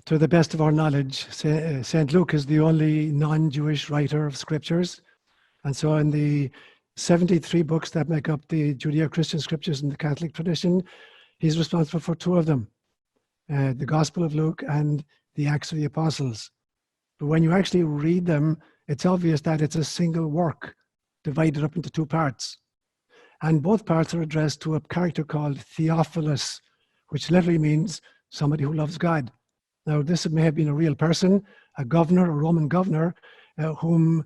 To the best of our knowledge, St. Luke is the only non-Jewish writer of scriptures. And so in the 73 books that make up the Judeo-Christian scriptures in the Catholic tradition, he's responsible for two of them, the Gospel of Luke and the Acts of the Apostles. But when you actually read them, it's obvious that it's a single work divided up into two parts. And both parts are addressed to a character called Theophilus, which literally means somebody who loves God. Now, this may have been a real person, a governor, a Roman governor, whom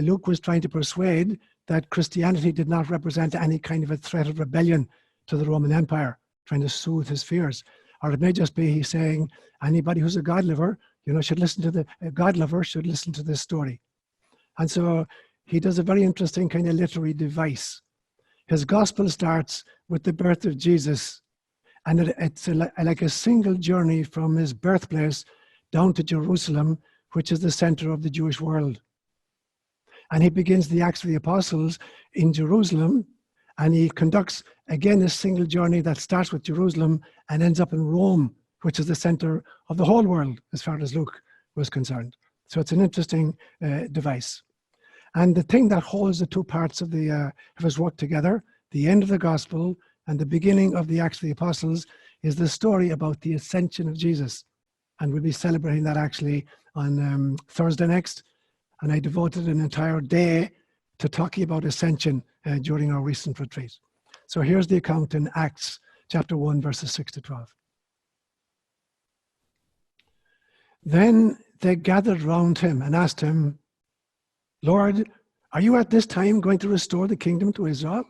Luke was trying to persuade that Christianity did not represent any kind of a threat of rebellion to the Roman Empire, trying to soothe his fears. Or it may just be he's saying anybody who's a God lover, should listen to God lover should listen to this story. And so he does a very interesting kind of literary device. His gospel starts with the birth of Jesus, and it's like a single journey from his birthplace down to Jerusalem, which is the center of the Jewish world. And he begins the Acts of the Apostles in Jerusalem, and he conducts, again, a single journey that starts with Jerusalem and ends up in Rome, which is the center of the whole world, as far as Luke was concerned. So it's an interesting device. And the thing that holds the two parts of his work together, the end of the gospel and the beginning of the Acts of the Apostles, is the story about the ascension of Jesus. And we'll be celebrating that actually on Thursday next. And I devoted an entire day to talking about ascension during our recent retreat. So here's the account in Acts chapter 1, verses 6 to 12. Then they gathered round him and asked him, "Lord, are you at this time going to restore the kingdom to Israel?"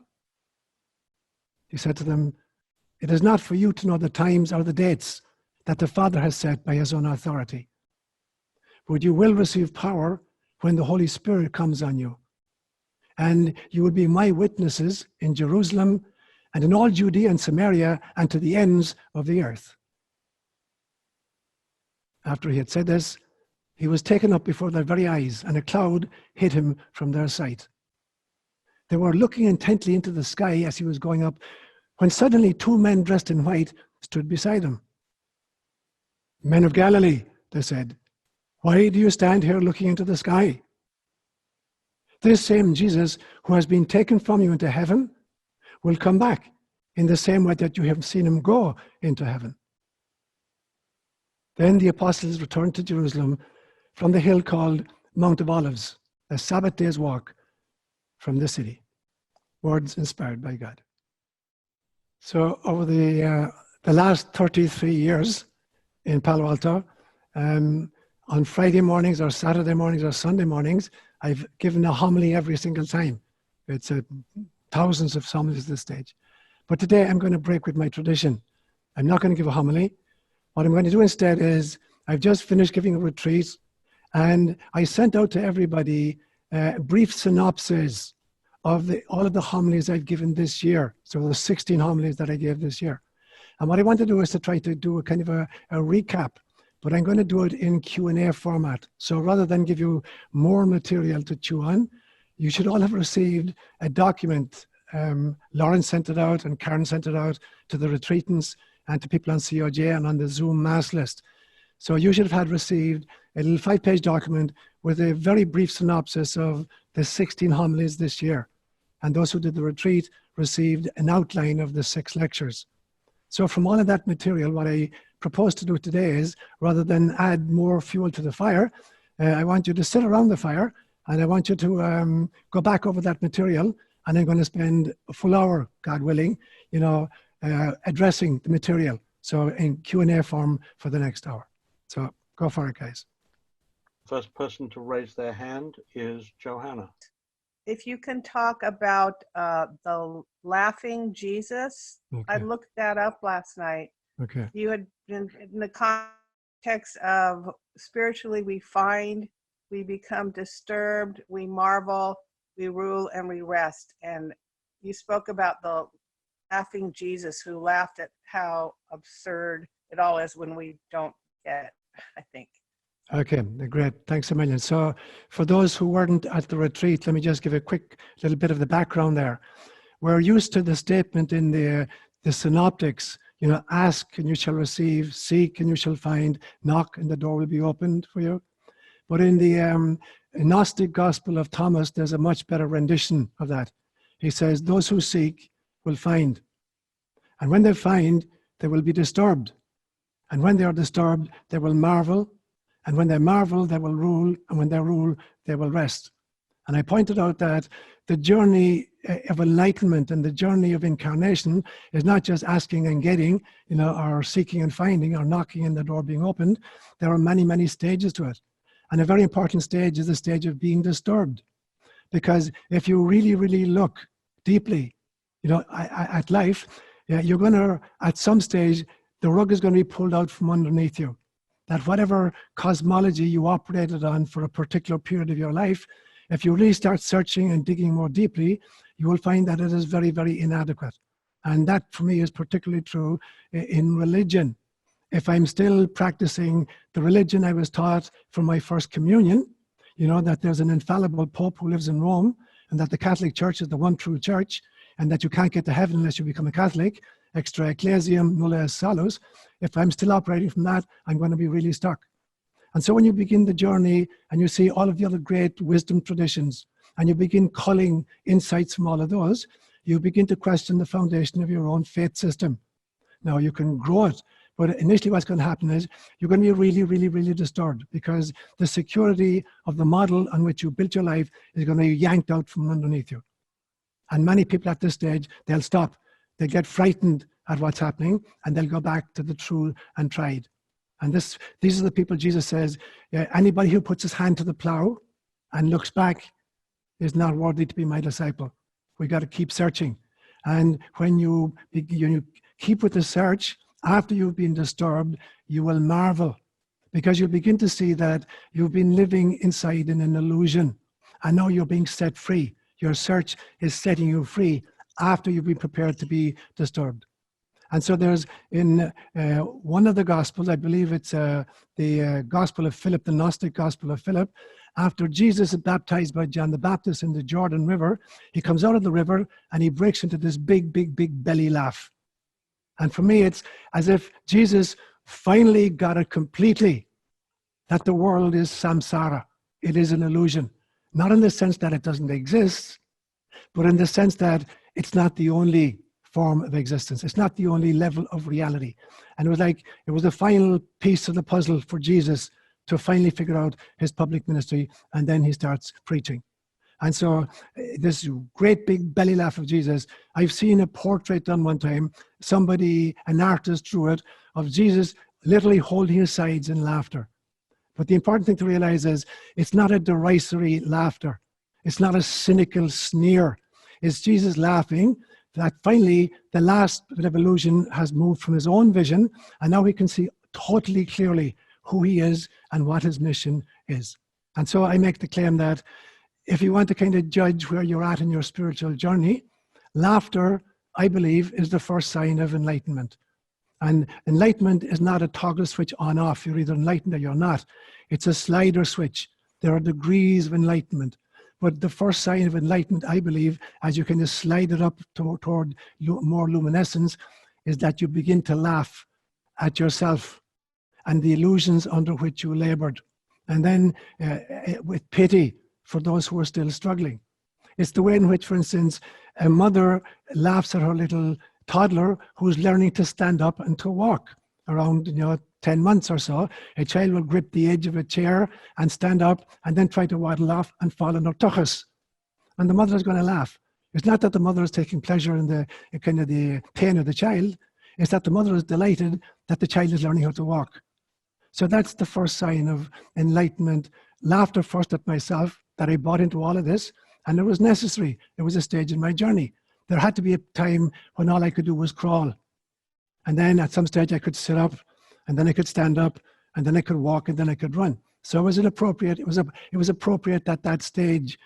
He said to them, "It is not for you to know the times or the dates that the Father has set by his own authority. But you will receive power when the Holy Spirit comes on you. And you will be my witnesses in Jerusalem and in all Judea and Samaria and to the ends of the earth." After he had said this, he was taken up before their very eyes, and a cloud hid him from their sight. They were looking intently into the sky as he was going up, when suddenly two men dressed in white stood beside him. "Men of Galilee," they said, "why do you stand here looking into the sky? This same Jesus who has been taken from you into heaven will come back in the same way that you have seen him go into heaven." Then the apostles returned to Jerusalem from the hill called Mount of Olives, a Sabbath day's walk from the city. Words inspired by God. So over the last 33 years in Palo Alto, on Friday mornings or Saturday mornings or Sunday mornings, I've given a homily every single time. It's thousands of homilies at this stage. But today I'm going to break with my tradition. I'm not going to give a homily. What I'm going to do instead is, I've just finished giving a retreat, and I sent out to everybody brief synopses of all of the homilies I've given this year. So the 16 homilies that I gave this year. And what I want to do is to try to do a kind of a recap, but I'm going to do it in Q&A format. So rather than give you more material to chew on, you should all have received a document. Lauren sent it out and Karen sent it out to the retreatants and to people on COJ and on the Zoom mass list. So you should have received a little 5-page document with a very brief synopsis of the 16 homilies this year. And those who did the retreat received an outline of the 6 lectures. So from all of that material, what I propose to do today is, rather than add more fuel to the fire, I want you to sit around the fire, and I want you to go back over that material, and I'm going to spend a full hour, God willing, addressing the material. So in Q&A form for the next hour. So go for it, guys. First person to raise their hand is Johanna. If you can talk about the laughing Jesus. Okay. I looked that up last night. Okay. You had been in the context of spiritually we find, we become disturbed, we marvel, we rule, and we rest. And you spoke about the laughing Jesus who laughed at how absurd it all is when we don't get it, I think. Okay, great. Thanks a million. So for those who weren't at the retreat, let me just give a quick little bit of the background there. We're used to the statement in the synoptics, You know, ask and you shall receive, seek and you shall find, knock and the door will be opened for you. But in the Gnostic Gospel of Thomas, there's a much better rendition of that. He says, those who seek will find. And when they find, they will be disturbed. And when they are disturbed, they will marvel. And when they marvel, they will rule. And when they rule, they will rest. And I pointed out that the journey of enlightenment and the journey of incarnation is not just asking and getting, you know, or seeking and finding, or knocking and the door being opened. There are many, many stages to it. And a very important stage is the stage of being disturbed. Because if you really, really look deeply, you know, at life, you're going to, at some stage, the rug is going to be pulled out from underneath you. That whatever cosmology you operated on for a particular period of your life, if you really start searching and digging more deeply, you will find that it is very, very inadequate. And that, for me, is particularly true in religion. If I'm still practicing the religion I was taught from my first communion, you know, that there's an infallible Pope who lives in Rome, and that the Catholic Church is the one true church, and that you can't get to heaven unless you become a Catholic, extra ecclesiam nulla salus. If I'm still operating from that, I'm going to be really stuck. And so when you begin the journey and you see all of the other great wisdom traditions, and you begin culling insights from all of those, you begin to question the foundation of your own faith system. Now, you can grow it, but initially what's going to happen is you're going to be really, really, really disturbed, because the security of the model on which you built your life is going to be yanked out from underneath you. And many people at this stage, they'll stop. They'll get frightened at what's happening, and they'll go back to the true and tried. And these are the people Jesus says, anybody who puts his hand to the plow and looks back is not worthy to be my disciple. We got to keep searching. And when you keep with the search, after you've been disturbed, you will marvel, because you'll begin to see that you've been living inside in an illusion, and now you're being set free. Your search is setting you free after you've been prepared to be disturbed. And so there's in one of the Gospels, I believe it's the Gospel of Philip, the Gnostic Gospel of Philip, after Jesus is baptized by John the Baptist in the Jordan River, he comes out of the river and he breaks into this big, big, big belly laugh. And for me, it's as if Jesus finally got it completely, that the world is samsara. It is an illusion. Not in the sense that it doesn't exist, but in the sense that it's not the only form of existence. It's not the only level of reality. And it was like, it was the final piece of the puzzle for Jesus to finally figure out his public ministry, and then he starts preaching. And so this great big belly laugh of Jesus, I've seen a portrait done one time, an artist drew it, of Jesus literally holding his sides in laughter. But the important thing to realize is it's not a derisory laughter. It's not a cynical sneer. It's Jesus laughing that finally the last bit of illusion has moved from his own vision, and now he can see totally clearly who he is and what his mission is. And so I make the claim that if you want to kind of judge where you're at in your spiritual journey, laughter, I believe, is the first sign of enlightenment. And enlightenment is not a toggle switch on off. You're either enlightened or you're not. It's a slider switch. There are degrees of enlightenment. But the first sign of enlightenment, I believe, as you kind of slide it up toward more luminescence, is that you begin to laugh at yourself and the illusions under which you labored. And then with pity for those who are still struggling. It's the way in which, for instance, a mother laughs at her little toddler who's learning to stand up and to walk. Around 10 months or so, a child will grip the edge of a chair and stand up and then try to waddle off and fall on her tuchus. And the mother is going to laugh. It's not that the mother is taking pleasure in the kind of the pain of the child. It's that the mother is delighted that the child is learning how to walk. So that's the first sign of enlightenment. Laughter first at myself, that I bought into all of this, and it was necessary. It was a stage in my journey. There had to be a time when all I could do was crawl. And then at some stage I could sit up, and then I could stand up, and then I could walk, and then I could run. So it was appropriate at that stage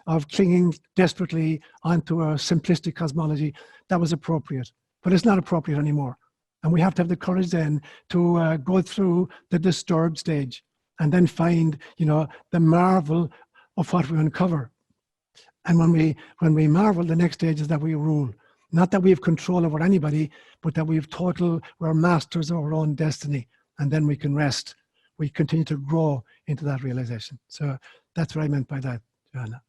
of clinging desperately onto a simplistic cosmology. That was appropriate, but it's not appropriate anymore. And we have to have the courage then to go through the disturbed stage and then find, the marvel of what we uncover. And when we marvel, the next stage is that we rule. Not that we have control over anybody, but that we're masters of our own destiny. And then we can rest. We continue to grow into that realization. So that's what I meant by that, Johanna.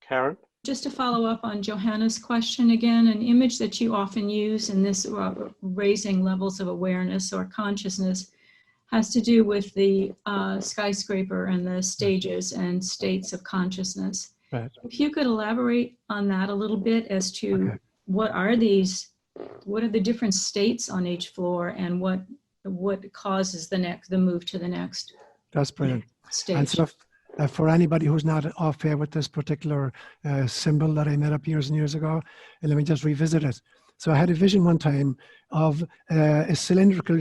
Karen? Just to follow up on Johanna's question again, an image that you often use in this raising levels of awareness or consciousness has to do with the skyscraper and the stages and states of consciousness. Right. If you could elaborate on that a little bit as to what are the different states on each floor and what causes the move to the next That's brilliant. stage. And so for anybody who's not off here with this particular symbol that I made up years and years ago, let me just revisit it. So I had a vision one time of a cylindrical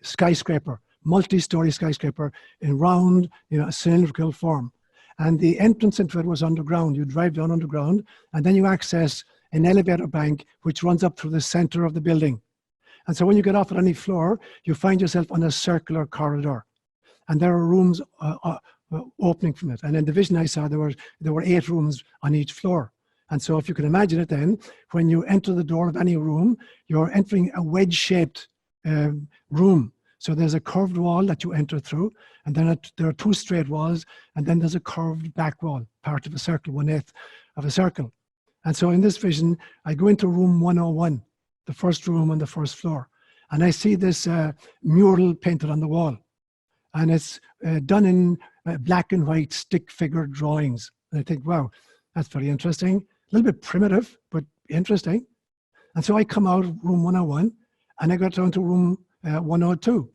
skyscraper, multi-story skyscraper in round, a cylindrical form. And the entrance into it was underground. You drive down underground, and then you access an elevator bank which runs up through the center of the building. And so when you get off at any floor, you find yourself on a circular corridor. And there are rooms opening from it. And in the vision I saw, there were 8 rooms on each floor. And so if you can imagine it then, when you enter the door of any room, you're entering a wedge-shaped room. So there's a curved wall that you enter through, and then there are 2 straight walls, and then there's a curved back wall, part of a circle, 1/8 of a circle. And so in this vision, I go into room 101, the first room on the first floor, and I see this mural painted on the wall. And it's done in black and white stick figure drawings. And I think, wow, that's very interesting. A little bit primitive, but interesting. And so I come out of room 101, and I go down to room 102.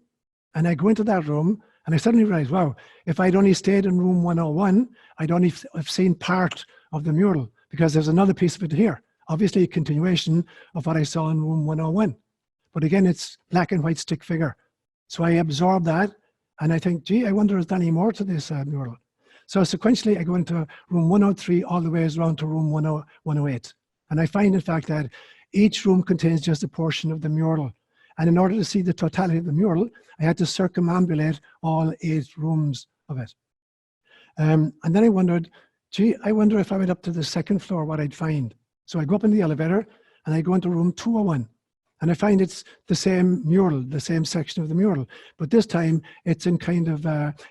And I go into that room, and I suddenly realize, wow, if I'd only stayed in room 101, I'd only have seen part of the mural, because there's another piece of it here. Obviously, a continuation of what I saw in room 101. But again, it's black and white stick figure. So I absorb that, and I think, gee, I wonder if there's any more to this mural. So sequentially, I go into room 103 all the way around to room 108. And I find, in fact, that each room contains just a portion of the mural. And in order to see the totality of the mural, I had to circumambulate all 8 rooms of it. And then I wondered, gee, I wonder if I went up to the second floor, what I'd find. So I go up in the elevator, and I go into room 201. And I find it's the same mural, the same section of the mural. But this time, it's in kind of,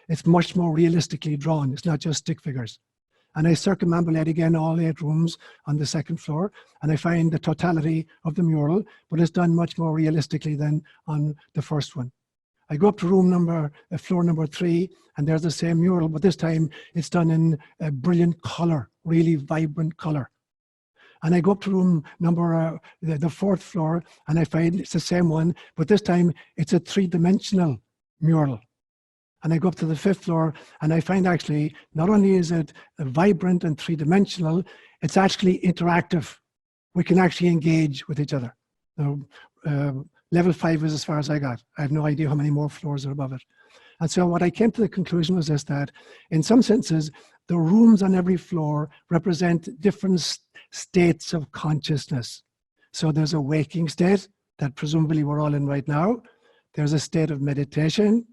it's much more realistically drawn. It's not just stick figures. And I circumambulate again all 8 rooms on the second floor, and I find the totality of the mural, but it's done much more realistically than on the first one. I go up to floor number 3, and there's the same mural, but this time it's done in a brilliant color, really vibrant color. And I go up to room number, the 4th floor, and I find it's the same one, but this time it's a 3-dimensional mural. And I go up to the 5th floor, and I find actually, not only is it vibrant and 3-dimensional, it's actually interactive. We can actually engage with each other. Level 5 is as far as I got. I have no idea how many more floors are above it. And so what I came to the conclusion was this, that in some senses, the rooms on every floor represent different states of consciousness. So there's a waking state that presumably we're all in right now. There's a state of meditation.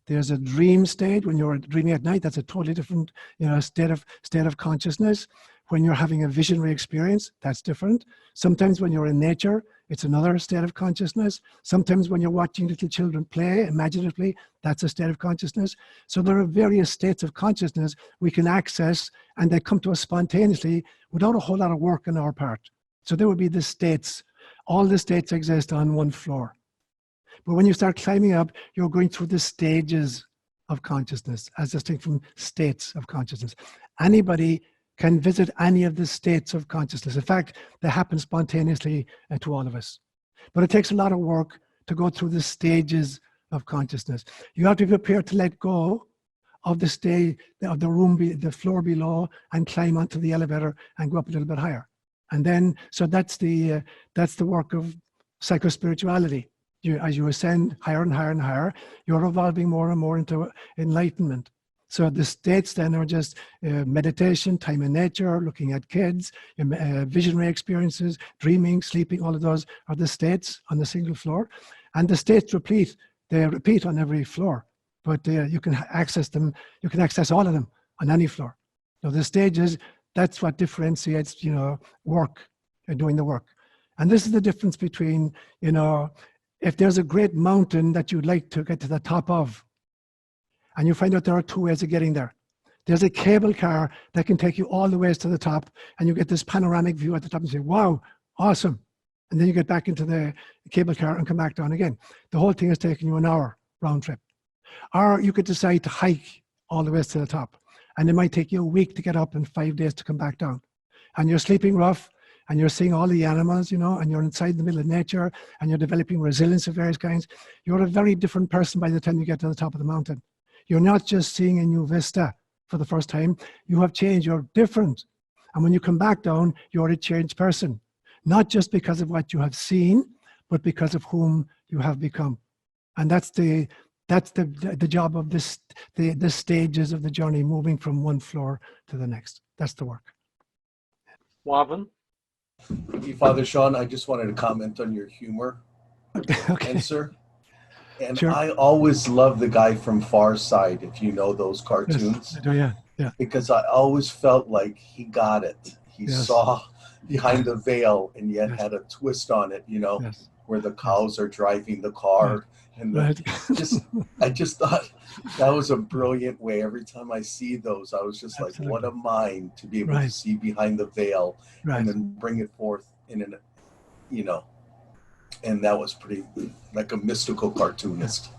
There's a dream state. When you're dreaming at night, that's a totally different state of consciousness. When you're having a visionary experience, that's different. Sometimes when you're in nature, it's another state of consciousness. Sometimes when you're watching little children play imaginatively, that's a state of consciousness. So there are various states of consciousness we can access, and they come to us spontaneously without a whole lot of work on our part. So there would be the states. All the states exist on one floor. But when you start climbing up, you're going through the stages of consciousness, as distinct from states of consciousness. Anybody can visit any of the states of consciousness. In fact, they happen spontaneously to all of us. But it takes a lot of work to go through the stages of consciousness. You have to be prepared to let go of the room, the floor below, and climb onto the elevator and go up a little bit higher. And then, so that's the work of psychospirituality. As you ascend higher and higher and higher, you're evolving more and more into enlightenment. So the states then are just meditation, time in nature, looking at kids, visionary experiences, dreaming, sleeping, all of those are the states on the single floor. And the states repeat. They repeat on every floor, but you can access them. You can access all of them on any floor. So the stages, that's what differentiates, work doing the work. And this is the difference between, you know, if there's a great mountain that you'd like to get to the top of, and you find out there are two ways of getting there. There's a cable car that can take you all the ways to the top, and you get this panoramic view at the top and say, wow, awesome. And then you get back into the cable car and come back down again. The whole thing is taking you an hour round trip. Or you could decide to hike all the way to the top, and it might take you a week to get up and 5 days to come back down. And you're sleeping rough, and you're seeing all the animals, you know, and you're inside the middle of nature, and you're developing resilience of various kinds. You're a very different person by the time you get to the top of the mountain. You're not just seeing a new vista for the first time. You have changed. You're different. And when you come back down, you're a changed person. Not just because of what you have seen, but because of whom you have become. And that's the job of the stages of the journey, moving from one floor to the next. That's the work. Marvin? Thank you, Father Seán. I just wanted to comment on your humor Okay. answer. And Sure. I always love the guy from Far Side, if you know those cartoons, Yes, I do, yeah, yeah. because I always felt like he got it. He Yes. saw behind the veil and yet Yes. had a twist on it, you know, Yes. where the cows are driving the car. And Right. I just thought that was a brilliant way. Every time I see those, I was just like, what a mind to be able to Right. see behind the veil Right. and then bring it forth in an, you know, and that was pretty like a mystical cartoonist.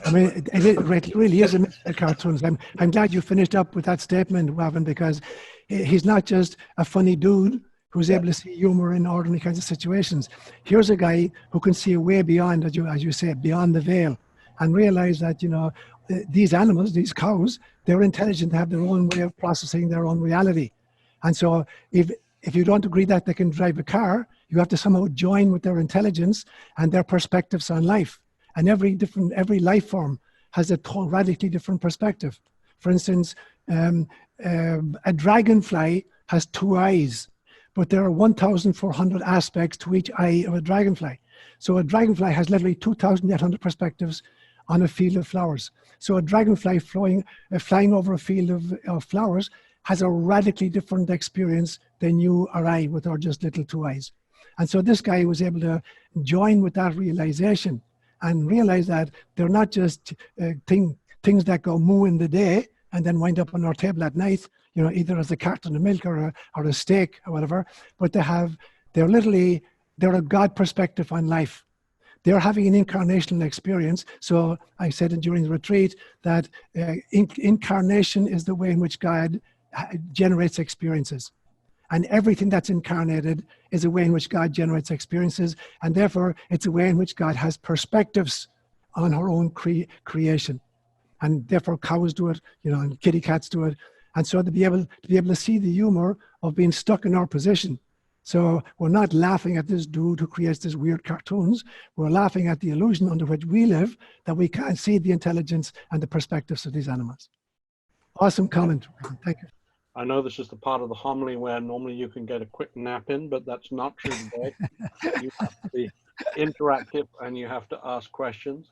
I mean, it really is a mystical cartoon. I'm glad you finished up with that statement, Wavin, because he's not just a funny dude who's able to see humor in ordinary kinds of situations. Here's a guy who can see way beyond, as you say, beyond the veil, and realize that, you know, these animals, these cows, they're intelligent, they have their own way of processing their own reality. And so if you don't agree that they can drive a car, you have to somehow join with their intelligence and their perspectives on life. And every life form has a radically different perspective. For instance, a dragonfly has 2 eyes, but there are 1,400 aspects to each eye of a dragonfly. So a dragonfly has literally 2,800 perspectives on a field of flowers. So a dragonfly flying over a field of flowers has a radically different experience than you or I with our just little 2 eyes. And so this guy was able to join with that realization and realize that they're not just things that go moo in the day and then wind up on our table at night, you know, either as a carton of milk or a steak or whatever, but they're a God perspective on life. They're having an incarnational experience. So I said during the retreat that incarnation is the way in which God generates experiences. And everything that's incarnated is a way in which God generates experiences. And therefore, it's a way in which God has perspectives on her own creation. And therefore, cows do it, you know, and kitty cats do it. And so to be able to see the humor of being stuck in our position. So we're not laughing at this dude who creates these weird cartoons. We're laughing at the illusion under which we live, that we can't see the intelligence and the perspectives of these animals. Awesome comment. Thank you. I know this is the part of the homily where normally you can get a quick nap in, but that's not true today. You have to be interactive and you have to ask questions.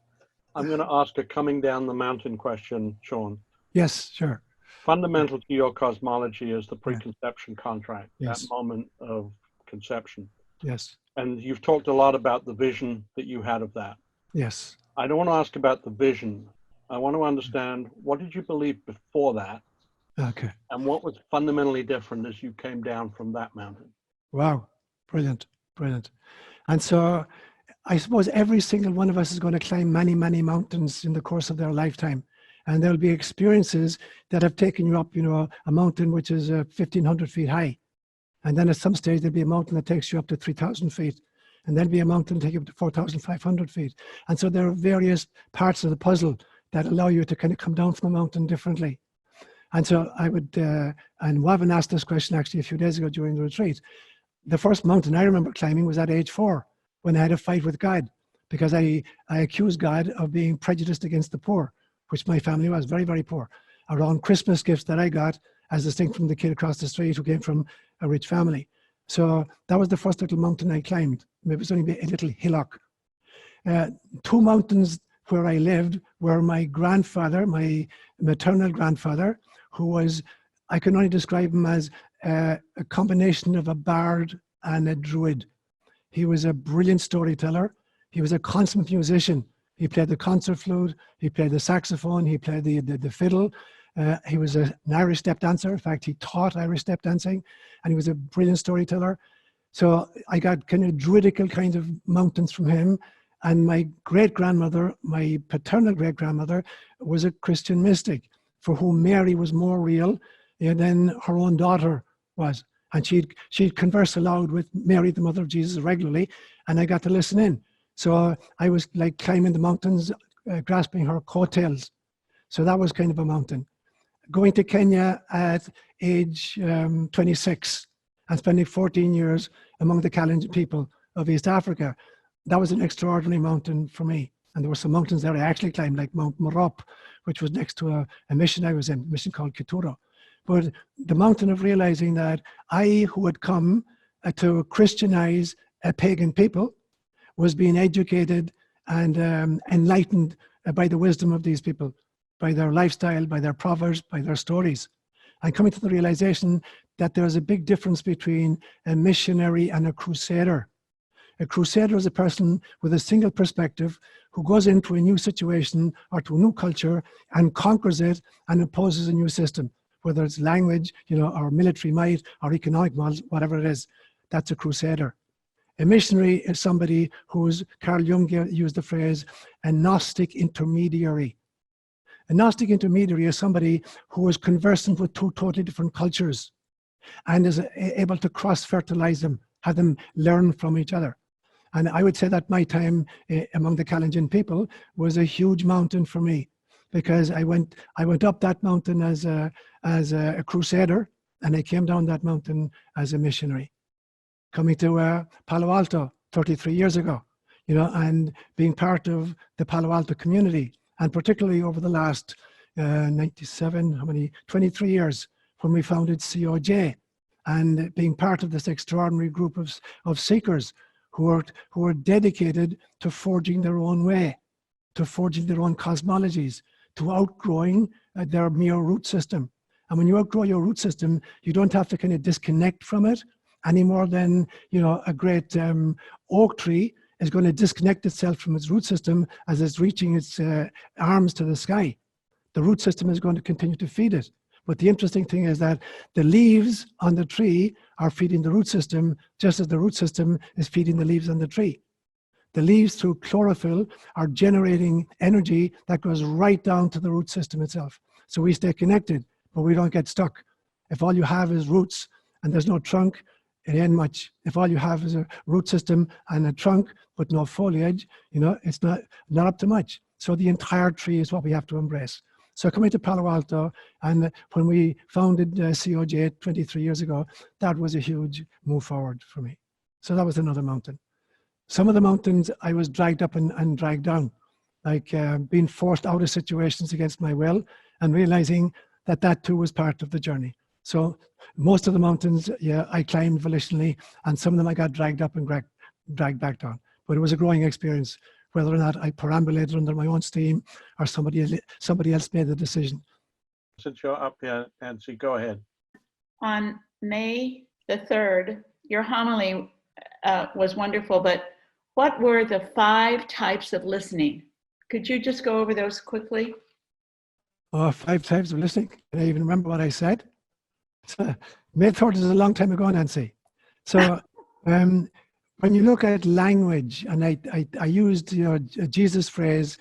I'm going to ask a coming down the mountain question, Seán. Yes, sure. Fundamental to your cosmology is the preconception contract, Yes. that moment of conception. Yes. And you've talked a lot about the vision that you had of that. Yes. I don't want to ask about the vision. I want to understand, what did you believe before that? Okay. And what was fundamentally different as you came down from that mountain? Wow. Brilliant. Brilliant. And so I suppose every single one of us is going to climb many, many mountains in the course of their lifetime. And there'll be experiences that have taken you up, you know, a mountain which is 1,500 feet high. And then at some stage, there'll be a mountain that takes you up to 3,000 feet. And there'll be a mountain that takes you up to 4,500 feet. And so there are various parts of the puzzle that allow you to kind of come down from the mountain differently. And so I would, and Wavin asked this question actually a few days ago during the retreat. The first mountain I remember climbing was at age 4, when I had a fight with God, because I accused God of being prejudiced against the poor, which my family was very, very poor, around Christmas gifts that I got, as distinct from the kid across the street who came from a rich family. So that was the first little mountain I climbed. It was only a little hillock. 2 mountains where I lived were my grandfather, my maternal grandfather, who was, I can only describe him as a combination of a bard and a druid. He was a brilliant storyteller. He was a consummate musician. He played the concert flute, he played the saxophone, he played the fiddle. He was an Irish step dancer. In fact, he taught Irish step dancing, and he was a brilliant storyteller. So I got kind of druidical kind of mountains from him. And my great-grandmother, my paternal great-grandmother, was a Christian mystic for whom Mary was more real than her own daughter was. And she'd converse aloud with Mary, the mother of Jesus, regularly, and I got to listen in. So I was like climbing the mountains, grasping her coattails. So that was kind of a mountain. Going to Kenya at age 26 and spending 14 years among the Kalenjin people of East Africa, that was an extraordinary mountain for me. And there were some mountains there I actually climbed, like Mount Morop, which was next to a mission I was in, a mission called Kituro. But the mountain of realizing that I, who had come to Christianize a pagan people, was being educated and enlightened by the wisdom of these people, by their lifestyle, by their proverbs, by their stories. And coming to the realization that there's a big difference between a missionary and a crusader. A crusader is a person with a single perspective who goes into a new situation or to a new culture and conquers it and imposes a new system, whether it's language, or military might or economic models, whatever it is. That's a crusader. A missionary is somebody who's, Carl Jung used the phrase, a Gnostic intermediary. A Gnostic intermediary is somebody who is conversant with two totally different cultures and is able to cross-fertilize them, have them learn from each other. And I would say that my time among the Kalenjin people was a huge mountain for me, because I went up that mountain as a crusader, and I came down that mountain as a missionary. Coming to Palo Alto 33 years ago, and being part of the Palo Alto community, and particularly over the last 23 years, when we founded COJ, and being part of this extraordinary group of seekers who are dedicated to forging their own way, to forging their own cosmologies, to outgrowing their mere root system. And when you outgrow your root system, you don't have to kind of disconnect from it any more than, a great oak tree is going to disconnect itself from its root system as it's reaching its arms to the sky. The root system is going to continue to feed it. But the interesting thing is that the leaves on the tree are feeding the root system, just as the root system is feeding the leaves on the tree. The leaves, through chlorophyll, are generating energy that goes right down to the root system itself. So we stay connected, but we don't get stuck. If all you have is roots and there's no trunk, it ain't much. If all you have is a root system and a trunk, but no foliage, it's not up to much. So the entire tree is what we have to embrace. So coming to Palo Alto, and when we founded COJ 23 years ago, that was a huge move forward for me. So that was another mountain. Some of the mountains I was dragged up and dragged down, like being forced out of situations against my will, and realizing that too was part of the journey. So most of the mountains, I climbed volitionally, and some of them I got dragged up and dragged back down. But it was a growing experience, whether or not I perambulated under my own steam or somebody else made the decision. Since you're up here, Nancy, go ahead. On May the 3rd, your homily was wonderful, but what were the 5 types of listening? Could you just go over those quickly? 5 types of listening. Can I even remember what I said? May 3rd is a long time ago, Nancy. So when you look at language, and I used Jesus' phrase,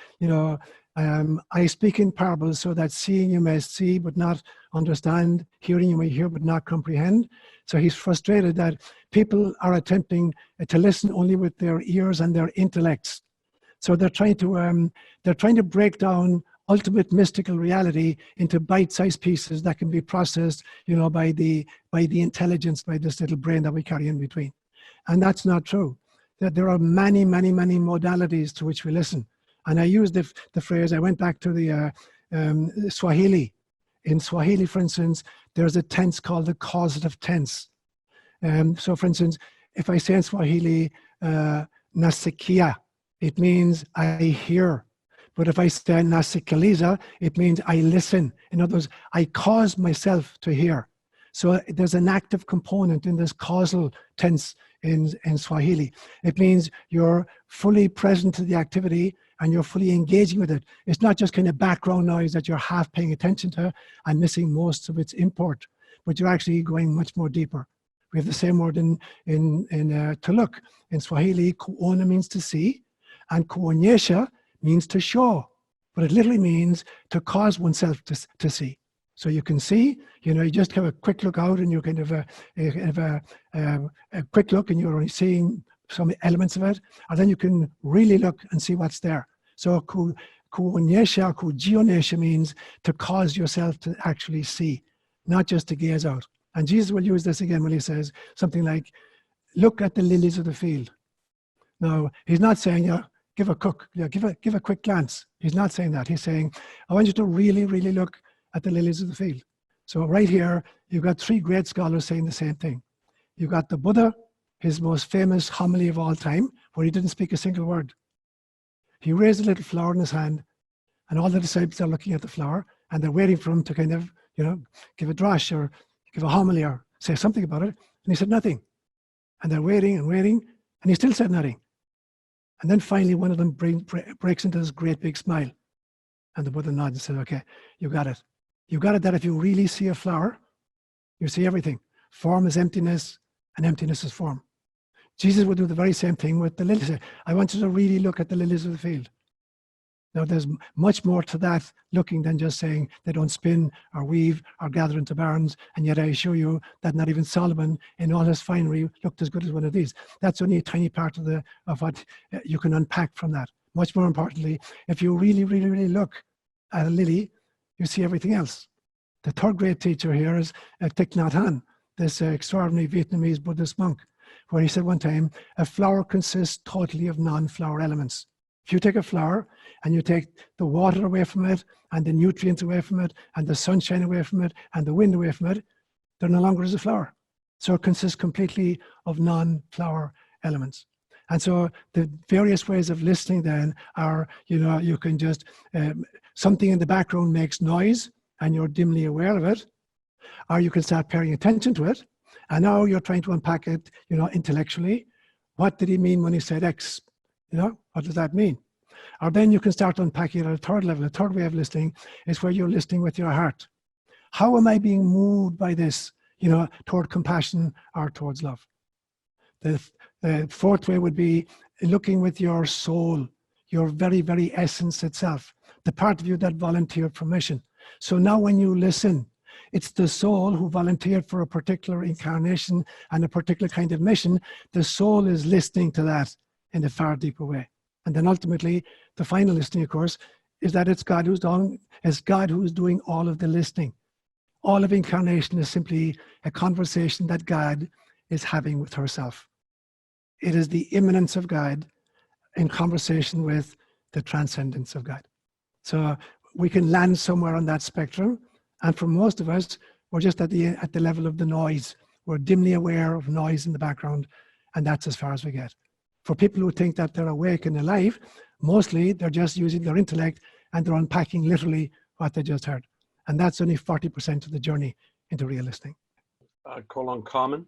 I speak in parables so that seeing you may see but not understand, hearing you may hear but not comprehend. So he's frustrated that people are attempting to listen only with their ears and their intellects. So they're trying to break down ultimate mystical reality into bite-sized pieces that can be processed, by the intelligence, by this little brain that we carry in between. And that's not true. That there are many, many, many modalities to which we listen. And I used the phrase, I went back to the Swahili. In Swahili, for instance, there's a tense called the causative tense. So for instance, if I say in Swahili, nasikia, it means I hear. But if I say nasikiliza, it means I listen. In other words, I cause myself to hear. So there's an active component in this causal tense in Swahili. It means you're fully present to the activity and you're fully engaging with it. It's not just kind of background noise that you're half paying attention to and missing most of its import, but you're actually going much more deeper. We have the same word in to look. In Swahili, kuona means to see, and kuonyesha means to show. But it literally means to cause oneself to see. So you can see, you just have a quick look out and you kind of a quick look and you're only seeing some elements of it. And then you can really look and see what's there. So kuonyesha, kujionesha means to cause yourself to actually see, not just to gaze out. And Jesus will use this again when he says something like, look at the lilies of the field. Now, he's not saying, give a quick glance. He's not saying that. He's saying, I want you to really, really look at the lilies of the field. So right here, you've got three great scholars saying the same thing. You've got the Buddha, his most famous homily of all time, where he didn't speak a single word. He raised a little flower in his hand, and all the disciples are looking at the flower, and they're waiting for him to kind of, give a drash or give a homily or say something about it. And he said nothing. And they're waiting and waiting, and he still said nothing. And then finally, one of them breaks into this great big smile. And the Buddha nods and said, okay, you got it. You got it that if you really see a flower, you see everything. Form is emptiness, and emptiness is form. Jesus would do the very same thing with the lilies. I want you to really look at the lilies of the field. Now, there's much more to that looking than just saying they don't spin or weave or gather into barns, and yet I assure you that not even Solomon in all his finery looked as good as one of these. That's only a tiny part of what you can unpack from that. Much more importantly, if you really, really, really look at a lily, you see everything else. The third great teacher here is Thich Nhat Hanh, this extraordinary Vietnamese Buddhist monk, where he said one time, a flower consists totally of non-flower elements. If you take a flower and you take the water away from it and the nutrients away from it and the sunshine away from it and the wind away from it, there no longer is a flower. So it consists completely of non-flower elements. And so the various ways of listening then are, you can just, something in the background makes noise and you're dimly aware of it, or you can start paying attention to it. And now you're trying to unpack it, intellectually. What did he mean when he said X? What does that mean? Or then you can start unpacking it at a third level. A third way of listening is where you're listening with your heart. How am I being moved by this, toward compassion or towards love? The fourth way would be looking with your soul, your very, very essence itself, the part of you that volunteered for mission. So now when you listen, it's the soul who volunteered for a particular incarnation and a particular kind of mission. The soul is listening to that in a far deeper way. And then ultimately, the final listening, of course, is that it's God who's doing all of the listening. All of incarnation is simply a conversation that God is having with herself. It is the immanence of God in conversation with the transcendence of God. So we can land somewhere on that spectrum. And for most of us, we're just at the level of the noise. We're dimly aware of noise in the background, and that's as far as we get. For people who think that they're awake and alive, mostly they're just using their intellect and they're unpacking literally what they just heard. And that's only 40% of the journey into real listening. Call on Carmen.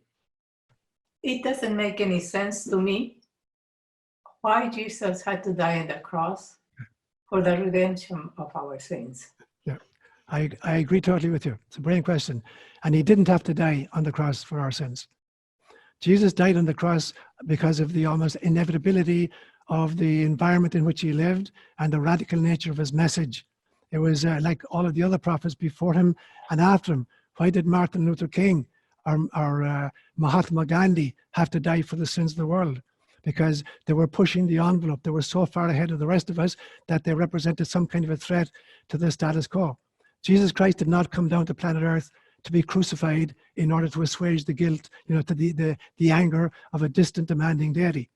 It doesn't make any sense to me why Jesus had to die on the cross for the redemption of our sins. Yeah, I agree totally with you. It's a brilliant question. And he didn't have to die on the cross for our sins. Jesus died on the cross because of the almost inevitability of the environment in which he lived and the radical nature of his message. It was like all of the other prophets before him and after him. Why did Martin Luther King or Mahatma Gandhi have to die for the sins of the world? Because they were pushing the envelope. They were so far ahead of the rest of us that they represented some kind of a threat to the status quo. Jesus Christ did not come down to planet Earth to be crucified in order to assuage the guilt, to the anger of a distant, demanding deity.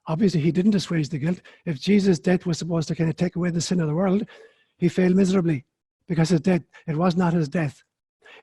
Obviously, he didn't assuage the guilt. If Jesus' death was supposed to kind of take away the sin of the world, he failed miserably because his death, it was not his death.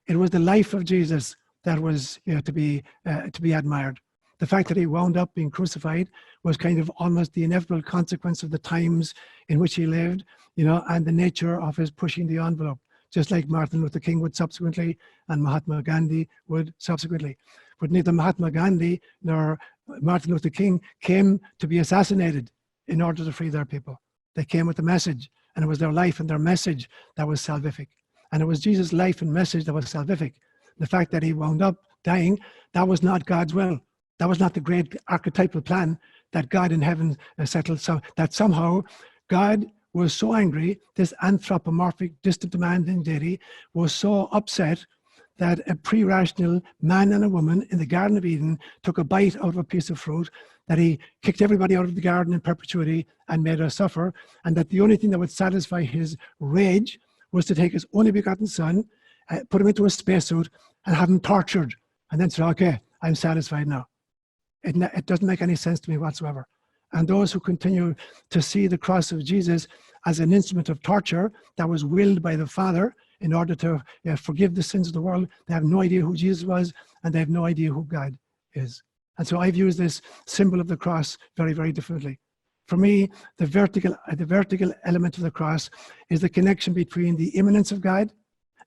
It was the life of Jesus that was to be admired. The fact that he wound up being crucified was kind of almost the inevitable consequence of the times in which he lived, and the nature of his pushing the envelope. just like Martin Luther King would subsequently, and Mahatma Gandhi would subsequently. But neither Mahatma Gandhi nor Martin Luther King came to be assassinated in order to free their people. They came with a message, and it was their life and their message that was salvific. And it was Jesus' life and message that was salvific. The fact that he wound up dying, that was not God's will. That was not the great archetypal plan that God in heaven settled. So that somehow God was so angry, this anthropomorphic, distant, demanding deity was so upset that a pre-rational man and a woman in the Garden of Eden took a bite out of a piece of fruit, that he kicked everybody out of the garden in perpetuity and made us suffer, and that the only thing that would satisfy his rage was to take his only begotten son, put him into a spacesuit and have him tortured, and then say, okay, I'm satisfied now. It doesn't make any sense to me whatsoever. And those who continue to see the cross of Jesus as an instrument of torture that was willed by the Father in order to forgive the sins of the world, they have no idea who Jesus was, and they have no idea who God is. And so I've used this symbol of the cross very, very differently. For me, the vertical element of the cross is the connection between the immanence of God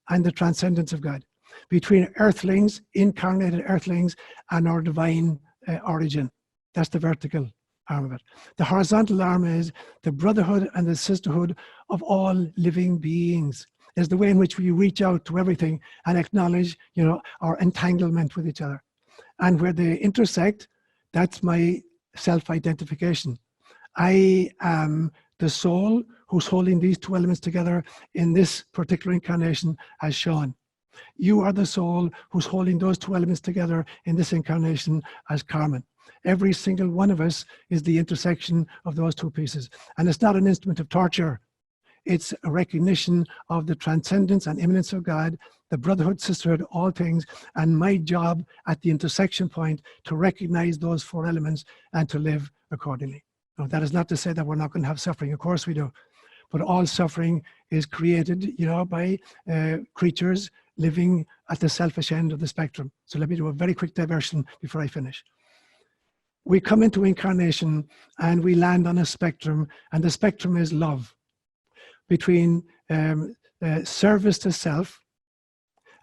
and the transcendence of God, between earthlings, incarnated earthlings, and our divine origin. That's the vertical arm of it. The horizontal arm is the brotherhood and the sisterhood of all living beings. Is the way in which we reach out to everything and acknowledge, our entanglement with each other. And where they intersect, that's my self-identification. I am the soul who's holding these two elements together in this particular incarnation as Seán. You are the soul who's holding those two elements together in this incarnation as Carmen. Every single one of us is the intersection of those two pieces. And it's not an instrument of torture. It's a recognition of the transcendence and immanence of God, the brotherhood, sisterhood, all things, and my job at the intersection point to recognize those four elements and to live accordingly. Now, that is not to say that we're not going to have suffering. Of course we do. But all suffering is created, by creatures living at the selfish end of the spectrum. So let me do a very quick diversion before I finish. We come into incarnation and we land on a spectrum, and the spectrum is love, between service to self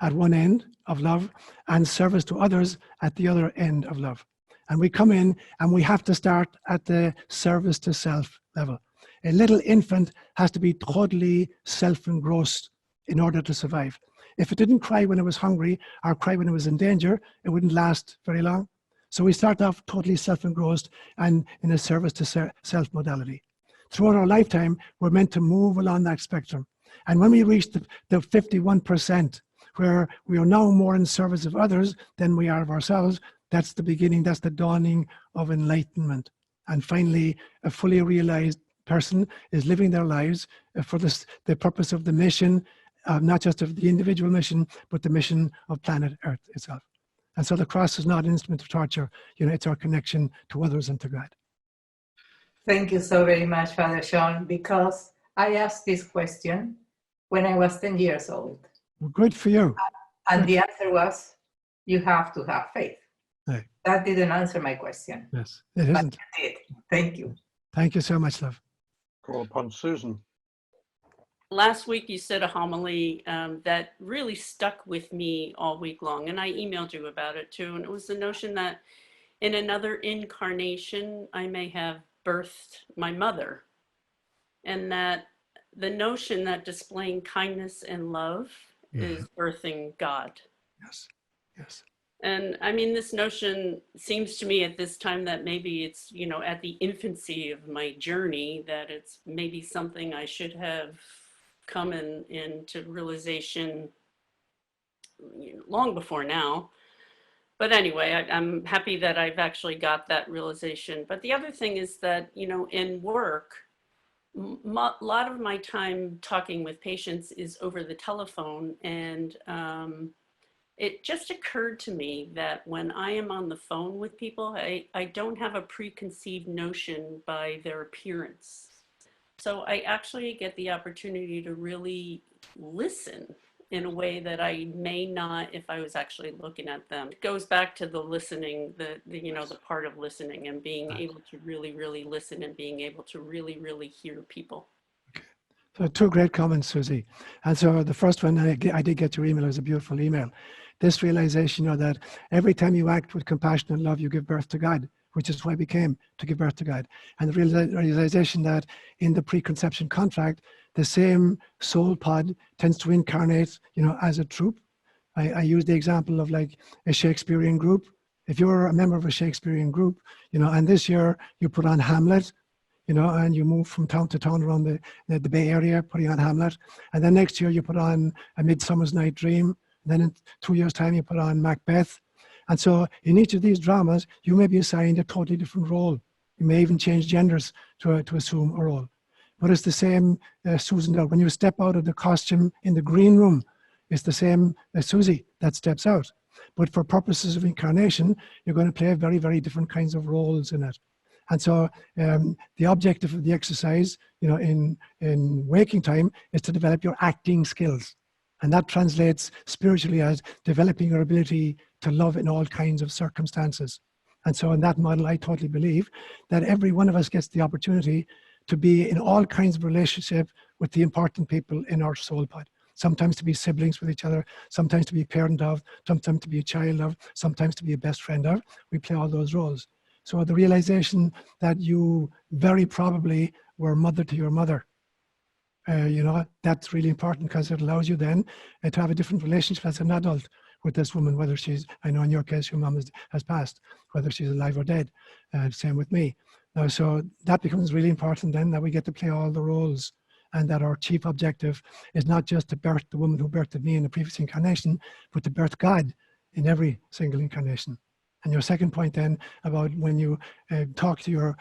at one end of love and service to others at the other end of love. And we come in and we have to start at the service to self level. A little infant has to be totally self-engrossed in order to survive. If it didn't cry when it was hungry or cry when it was in danger, it wouldn't last very long. So we start off totally self-engrossed and in a service to self modality. Throughout our lifetime, we're meant to move along that spectrum. And when we reach the 51%, where we are now more in service of others than we are of ourselves, that's the beginning, that's the dawning of enlightenment. And finally, a fully realized person is living their lives for the purpose of the mission, not just of the individual mission, but the mission of planet Earth itself. And so the cross is not an instrument of torture, it's our connection to others and to God. Thank you so very much, Father Seán, because I asked this question when I was 10 years old. Well, good for you. And the answer was, you have to have faith. Right. That didn't answer my question. Yes, it isn't. But it did. Thank you. Thank you so much, love. Call upon Susan. Last week you said a homily that really stuck with me all week long, and I emailed you about it too, and it was the notion that in another incarnation I may have birthed my mother, and that the notion that displaying kindness and love is birthing God. Yes, yes. And I mean, this notion seems to me at this time that maybe it's, at the infancy of my journey, that it's maybe something I should have come into realization long before now. But anyway, I'm happy that I've actually got that realization. But the other thing is that, in work, a lot of my time talking with patients is over the telephone. And it just occurred to me that when I am on the phone with people, I don't have a preconceived notion by their appearance. So I actually get the opportunity to really listen in a way that I may not if I was actually looking at them. It goes back to the listening, the part of listening and being able to really, really listen and being able to really, really hear people. Okay. So two great comments, Susie. And so the first one, I did get your email. It was a beautiful email. This realization, that every time you act with compassion and love, you give birth to God, which is why we came, to give birth to God. And the realization that in the preconception contract, the same soul pod tends to incarnate, as a troupe. I use the example of like a Shakespearean group. If you're a member of a Shakespearean group, and this year you put on Hamlet, and you move from town to town around the Bay Area, putting on Hamlet. And then next year you put on A Midsummer's Night Dream. And then in 2 years' time, you put on Macbeth. And so in each of these dramas, you may be assigned a totally different role. You may even change genders to assume a role. But it's the same Susan Dell. When you step out of the costume in the green room, it's the same Susie that steps out. But for purposes of incarnation, you're going to play very, very different kinds of roles in it. And so the objective of the exercise, in waking time is to develop your acting skills. And that translates spiritually as developing your ability to love in all kinds of circumstances. And so in that model, I totally believe that every one of us gets the opportunity to be in all kinds of relationship with the important people in our soul pod. Sometimes to be siblings with each other, sometimes to be parent of, sometimes to be a child of, sometimes to be a best friend of. We play all those roles. So the realization that you very probably were mother to your mother, that's really important because it allows you then to have a different relationship as an adult with this woman, whether she's, I know in your case, your mom has passed, whether she's alive or dead, same with me. So that becomes really important then, that we get to play all the roles, and that our chief objective is not just to birth the woman who birthed me in the previous incarnation, but to birth God in every single incarnation. And your second point then about when you talk to your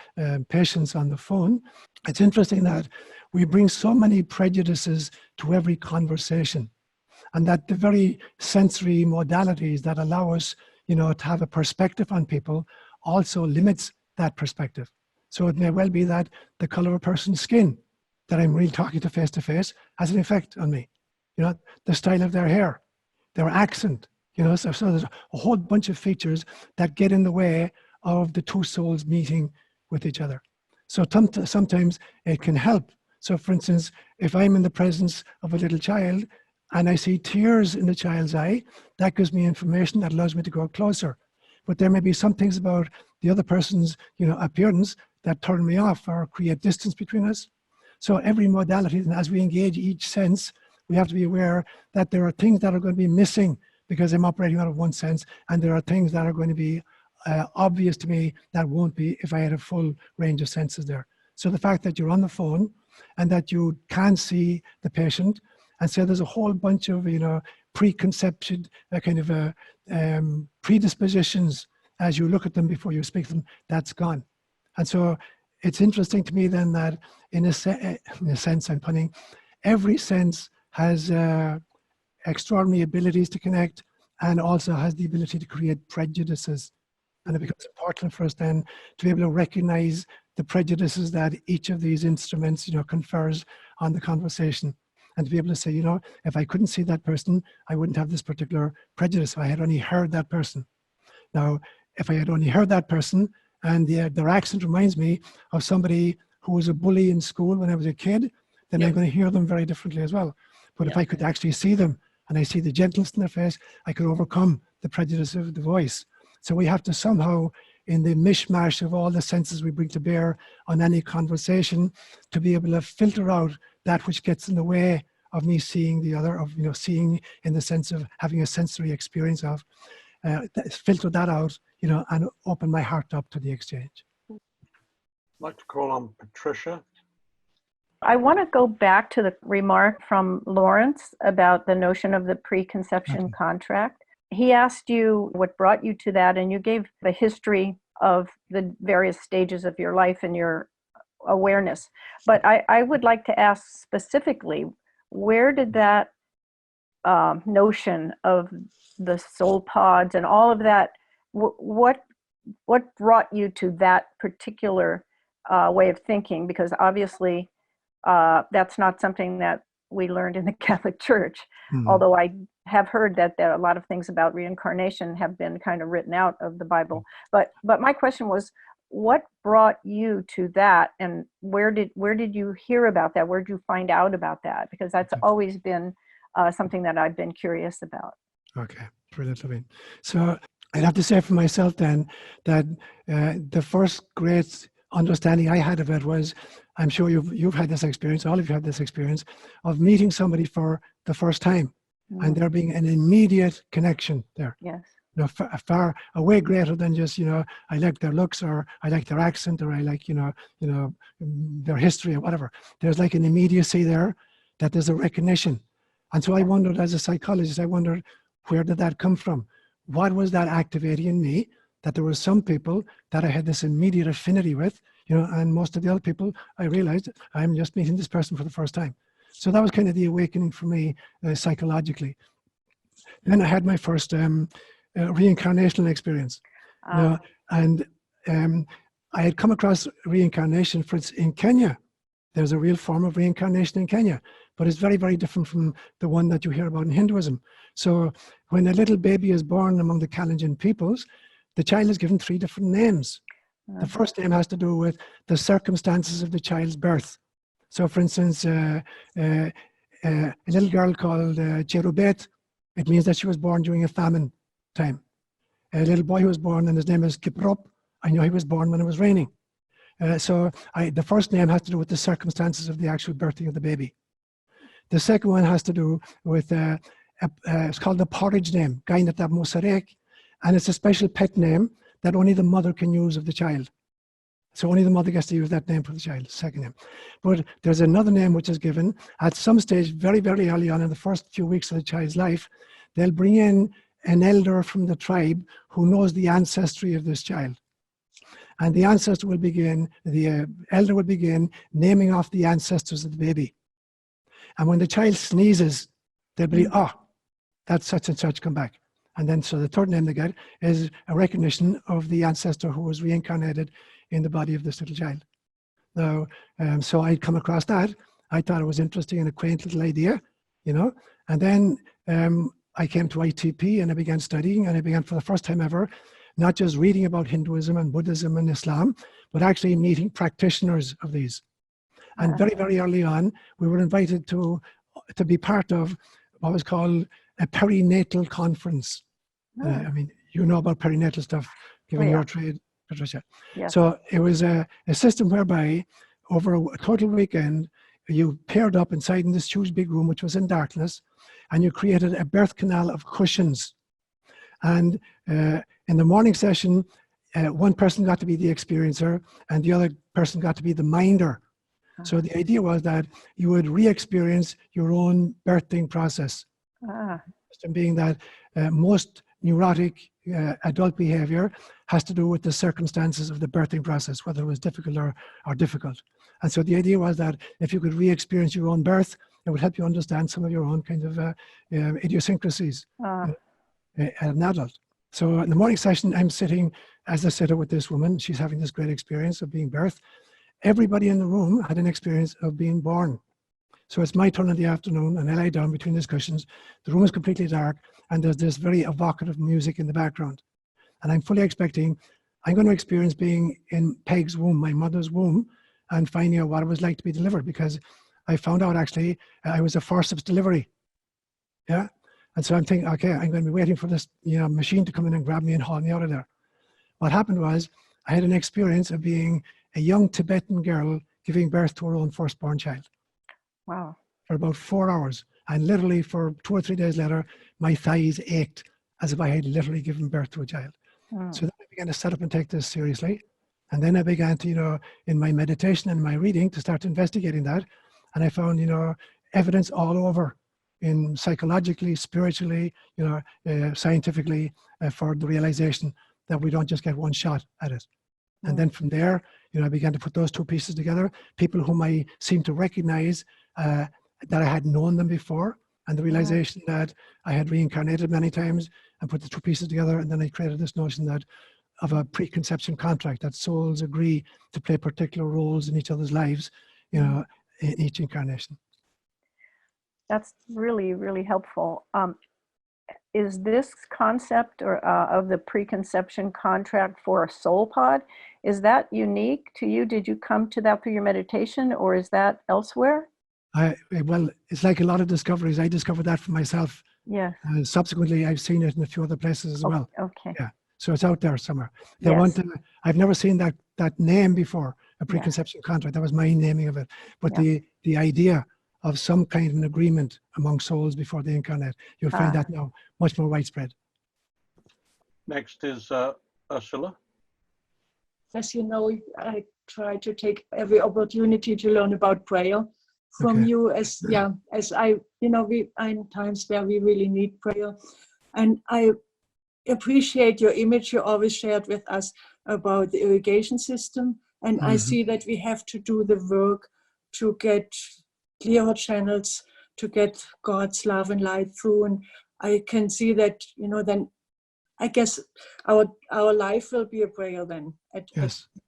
patients on the phone, it's interesting that we bring so many prejudices to every conversation, and that the very sensory modalities that allow us, to have a perspective on people also limits that perspective. So it may well be that the color of a person's skin that I'm really talking to face has an effect on me. The style of their hair, their accent, so there's a whole bunch of features that get in the way of the two souls meeting with each other. So sometimes it can help. So for instance, if I'm in the presence of a little child and I see tears in the child's eye, that gives me information that allows me to go closer. But there may be some things about the other person's, appearance that turn me off or create distance between us. So every modality, and as we engage each sense, we have to be aware that there are things that are going to be missing because I'm operating out of one sense, and there are things that are going to be obvious to me that won't be if I had a full range of senses there. So the fact that you're on the phone and that you can see the patient, and so there's a whole bunch of preconception, predispositions as you look at them before you speak to them, that's gone. And so it's interesting to me then that in a sense, I'm punning, every sense has extraordinary abilities to connect and also has the ability to create prejudices. And it becomes important for us then to be able to recognize the prejudices that each of these instruments, confers on the conversation. And to be able to say, if I couldn't see that person, I wouldn't have this particular prejudice if I had only heard that person. Now, if I had only heard that person and their accent reminds me of somebody who was a bully in school when I was a kid, then I'm going to hear them very differently as well. But if I could actually see them and I see the gentleness in their face, I could overcome the prejudice of the voice. So we have to somehow, in the mishmash of all the senses we bring to bear on any conversation, to be able to filter out that which gets in the way of me seeing the other, of seeing in the sense of having a sensory experience of, filter that out, and open my heart up to the exchange. I'd like to call on Patricia. I want to go back to the remark from Lawrence about the notion of the preconception contract. He asked you what brought you to that, and you gave the history of the various stages of your life and your awareness. But I would like to ask specifically, where did that notion of the soul pods and all of that, what brought you to that particular way of thinking? Because obviously that's not something that we learned in the Catholic Church, although I have heard that there are a lot of things about reincarnation have been kind of written out of the Bible. But my question was, what brought you to that, and where did you hear about that? Where did you find out about that? Because that's always been something that I've been curious about. Okay, brilliant, Levine. So I'd have to say for myself then that the first great understanding I had of it was, I'm sure you've had this experience, all of you had this experience, of meeting somebody for the first time, and there being an immediate connection there. Yes. You know, far away greater than just, you know, I like their looks, or I like their accent, or I like, you know, their history or whatever. There's like an immediacy there, that there's a recognition. And so I wondered, as a psychologist, I wondered, where did that come from? What was that activating in me, that there were some people that I had this immediate affinity with, you know, and most of the other people, I realized I'm just meeting this person for the first time. So that was kind of the awakening for me psychologically. Then I had my first reincarnational experience. You know, and I had come across reincarnation, for instance, in Kenya. There's a real form of reincarnation in Kenya, but it's very, very different from the one that you hear about in Hinduism. So when a little baby is born among the Kalenjin peoples, the child is given 3 different names. The first name has to do with the circumstances of the child's birth. So for instance, a little girl called Cherubet, it means that she was born during a famine time. A little boy who was born, and his name is Kiprop, I know he was born when it was raining. So the first name has to do with the circumstances of the actual birthing of the baby. The second one has to do with, it's called the porridge name, Gainatab Musarek, and it's a special pet name that only the mother can use of the child. So only the mother gets to use that name for the child, second name. But there's another name which is given at some stage, very, very early on in the first few weeks of the child's life. They'll bring in an elder from the tribe who knows the ancestry of this child. And the ancestor will begin, the elder will begin naming off the ancestors of the baby. And when the child sneezes, they'll be, that's such and such, come back. And then, so the third name they get is a recognition of the ancestor who was reincarnated in the body of this little child. Now, so I'd come across that. I thought it was interesting and a quaint little idea, you know. And then I came to ITP and I began studying, and I began for the first time ever, not just reading about Hinduism and Buddhism and Islam, but actually meeting practitioners of these. And very, very early on, we were invited to be part of what was called a perinatal conference. I mean, you know about perinatal stuff, given your trade, Patricia. Yeah. So it was a system whereby over a total weekend, you paired up inside in this huge big room, which was in darkness, and you created a birth canal of cushions. And in the morning session, one person got to be the experiencer and the other person got to be the minder. So the idea was that you would re-experience your own birthing process. Being that most neurotic adult behavior has to do with the circumstances of the birthing process, whether it was difficult or difficult. And so the idea was that if you could re-experience your own birth, it would help you understand some of your own kind of idiosyncrasies as an adult. So in the morning session, I'm sitting as a sitter with this woman. She's having this great experience of being birthed. Everybody in the room had an experience of being born. So it's my turn in the afternoon, and I lie down between these cushions. The room is completely dark, and there's this very evocative music in the background. And I'm fully expecting, I'm going to experience being in Peg's womb, my mother's womb, and finding out what it was like to be delivered, because I found out actually I was a forceps delivery. Yeah. And so I'm thinking, okay, I'm going to be waiting for this, you know, machine to come in and grab me and haul me out of there. What happened was I had an experience of being a young Tibetan girl giving birth to her own firstborn child. Wow. For about 4 hours. And literally for 2 or 3 days later, my thighs ached as if I had literally given birth to a child. So then I began to set up and take this seriously. And then I began to, you know, in my meditation and my reading, to start investigating that. And I found, you know, evidence all over, in psychologically, spiritually, you know, scientifically, for the realization that we don't just get one shot at it. And then from there, you know, I began to put those two pieces together. People whom I seemed to recognize that I had known them before, and the realization that I had reincarnated many times, and put the two pieces together. And then I created this notion that of a preconception contract, that souls agree to play particular roles in each other's lives, you know, in each incarnation. That's really, really helpful. is this concept or of the preconception contract for a soul pod, is that unique to you? Did you come to that through your meditation, or is that elsewhere? Well, it's like a lot of discoveries. I discovered that for myself. Yes. And subsequently, I've seen it in a few other places as well. Okay. Yeah. So it's out there somewhere. They Yes. want I've never seen that name before, a preconception contract. That was my naming of it. But the idea of some kind of an agreement among souls before they incarnate, you'll find that now much more widespread. Next is Ursula. As you know, I try to take every opportunity to learn about prayer from you, as I, we are in times where we really need prayer. And I appreciate your image you always shared with us about the irrigation system. And I see that we have to do the work to get clearer channels, to get God's love and light through. And I can see that, then I guess our life will be a prayer then,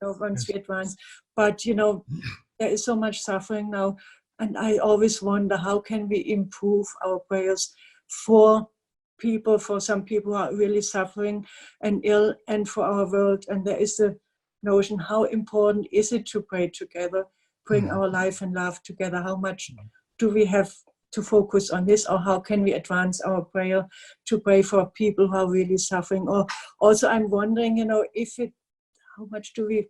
once we advance. But, there is so much suffering now. And I always wonder, how can we improve our prayers for some people who are really suffering and ill, and for our world. And there is the notion, how important is it to pray together, bring our life and love together? How much do we have to focus on this, or how can we advance our prayer to pray for people who are really suffering? Or also I'm wondering, how much do we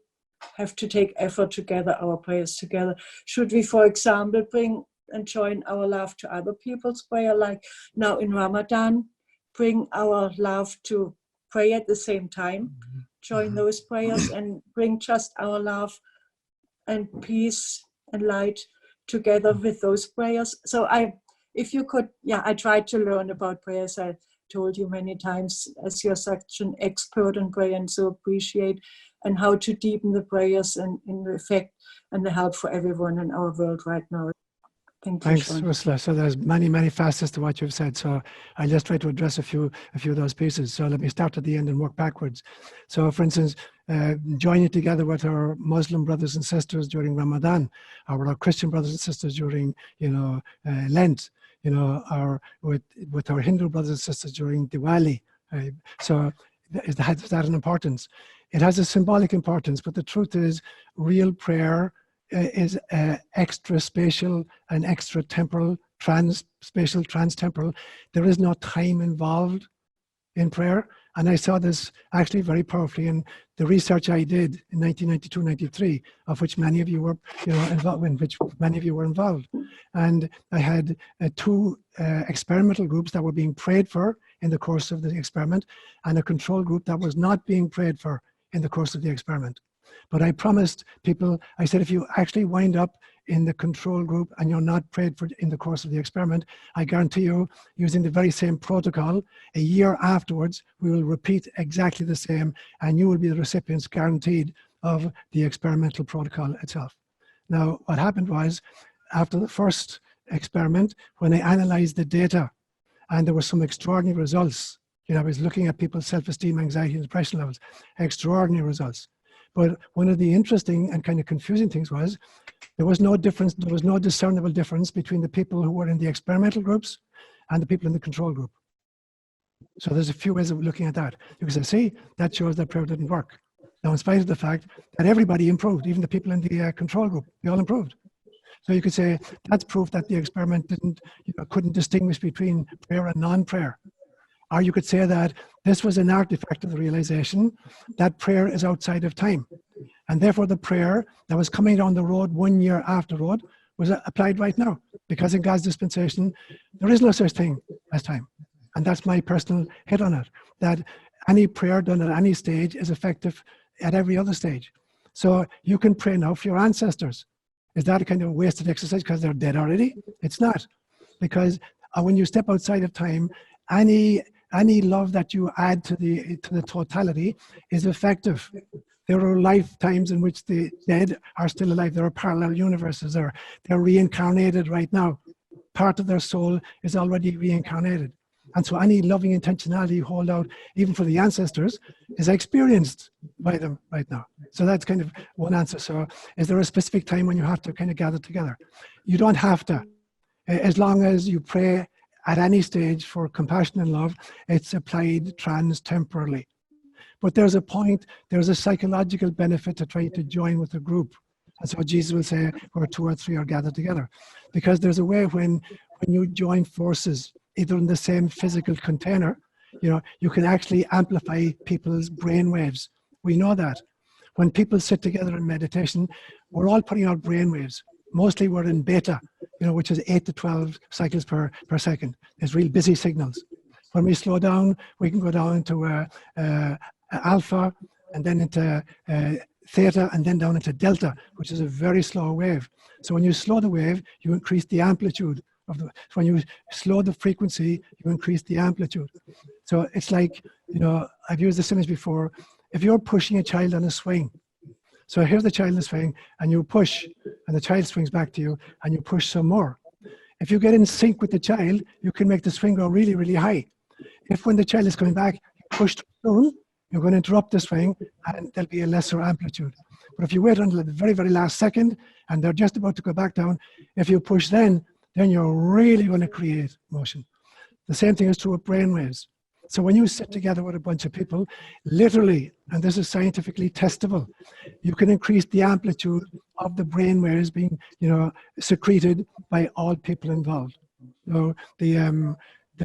have to take effort together, our prayers together? Should we, for example, bring and join our love to other people's prayer, like now in Ramadan, bring our love to pray at the same time, join those prayers and bring just our love and peace and light together with those prayers? So if you could, I tried to learn about prayers. I told you many times, as you're such an expert in prayer, and so appreciate, and how to deepen the prayers and in the effect and the help for everyone in our world right now. Thank you. Thanks, Ursula. So there's many, many facets to what you've said. So I'll just try to address a few of those pieces. So let me start at the end and work backwards. So for instance, joining together with our Muslim brothers and sisters during Ramadan, or with our Christian brothers and sisters during, Lent, or with our Hindu brothers and sisters during Diwali. So has that an importance? It has a symbolic importance, but the truth is, real prayer is extra spatial and extra temporal, trans-spatial, trans-temporal. There is no time involved in prayer. And I saw this actually very powerfully in the research I did in 1992-93, of which many of you were, involved. And I had two experimental groups that were being prayed for in the course of the experiment, and a control group that was not being prayed for in the course of the experiment. But I promised people, I said, if you actually wind up in the control group and you're not prayed for in the course of the experiment, I guarantee you, using the very same protocol, a year afterwards, we will repeat exactly the same, and you will be the recipients guaranteed of the experimental protocol itself. Now, what happened was, after the first experiment, when I analyzed the data, and there were some extraordinary results, I was looking at people's self-esteem, anxiety, and depression levels, extraordinary results. But one of the interesting and kind of confusing things was, there was no difference, there was no discernible difference between the people who were in the experimental groups and the people in the control group. So there's a few ways of looking at that. You can say, see, that shows that prayer didn't work. Now, in spite of the fact that everybody improved, even the people in the control group, they all improved. So you could say that's proof that the experiment couldn't distinguish between prayer and non-prayer. Or you could say that this was an artifact of the realization that prayer is outside of time. And therefore the prayer that was coming down the road 1 year afterward was applied right now. Because in God's dispensation, there is no such thing as time. And that's my personal hit on it. That any prayer done at any stage is effective at every other stage. So you can pray now for your ancestors. Is that a kind of wasted exercise because they're dead already? It's not. Because when you step outside of time, any love that you add to the totality is effective. There are lifetimes in which the dead are still alive. There are parallel universes. They're reincarnated right now. Part of their soul is already reincarnated. And so any loving intentionality you hold out, even for the ancestors, is experienced by them right now. So that's kind of one answer. So is there a specific time when you have to kind of gather together? You don't have to. As long as you pray at any stage for compassion and love, it's applied trans-temporally. But there's a point, there's a psychological benefit to trying to join with a group. That's what Jesus will say, where 2 or 3 are gathered together. Because there's a way when you join forces, either in the same physical container, you can actually amplify people's brain waves. We know that. When people sit together in meditation, we're all putting out brain waves. Mostly we're in beta, which is 8 to 12 cycles per second. There's real busy signals. When we slow down, we can go down to alpha, and then into theta, and then down into delta, which is a very slow wave. So when you slow the wave, you increase the amplitude of the. When you slow the frequency, you increase the amplitude. So it's like, I've used this image before. If you're pushing a child on a swing, so here's the child in the swing, and you push, and the child swings back to you, and you push some more. If you get in sync with the child, you can make the swing go really, really high. If when the child is coming back, you push too soon, you're going to interrupt the swing, and there'll be a lesser amplitude. But if you wait until the very, very last second, and they're just about to go back down, if you push then you're really going to create motion. The same thing is true with brain waves. So when you sit together with a bunch of people, literally, and this is scientifically testable, you can increase the amplitude of the brain waves being, secreted by all people involved. So the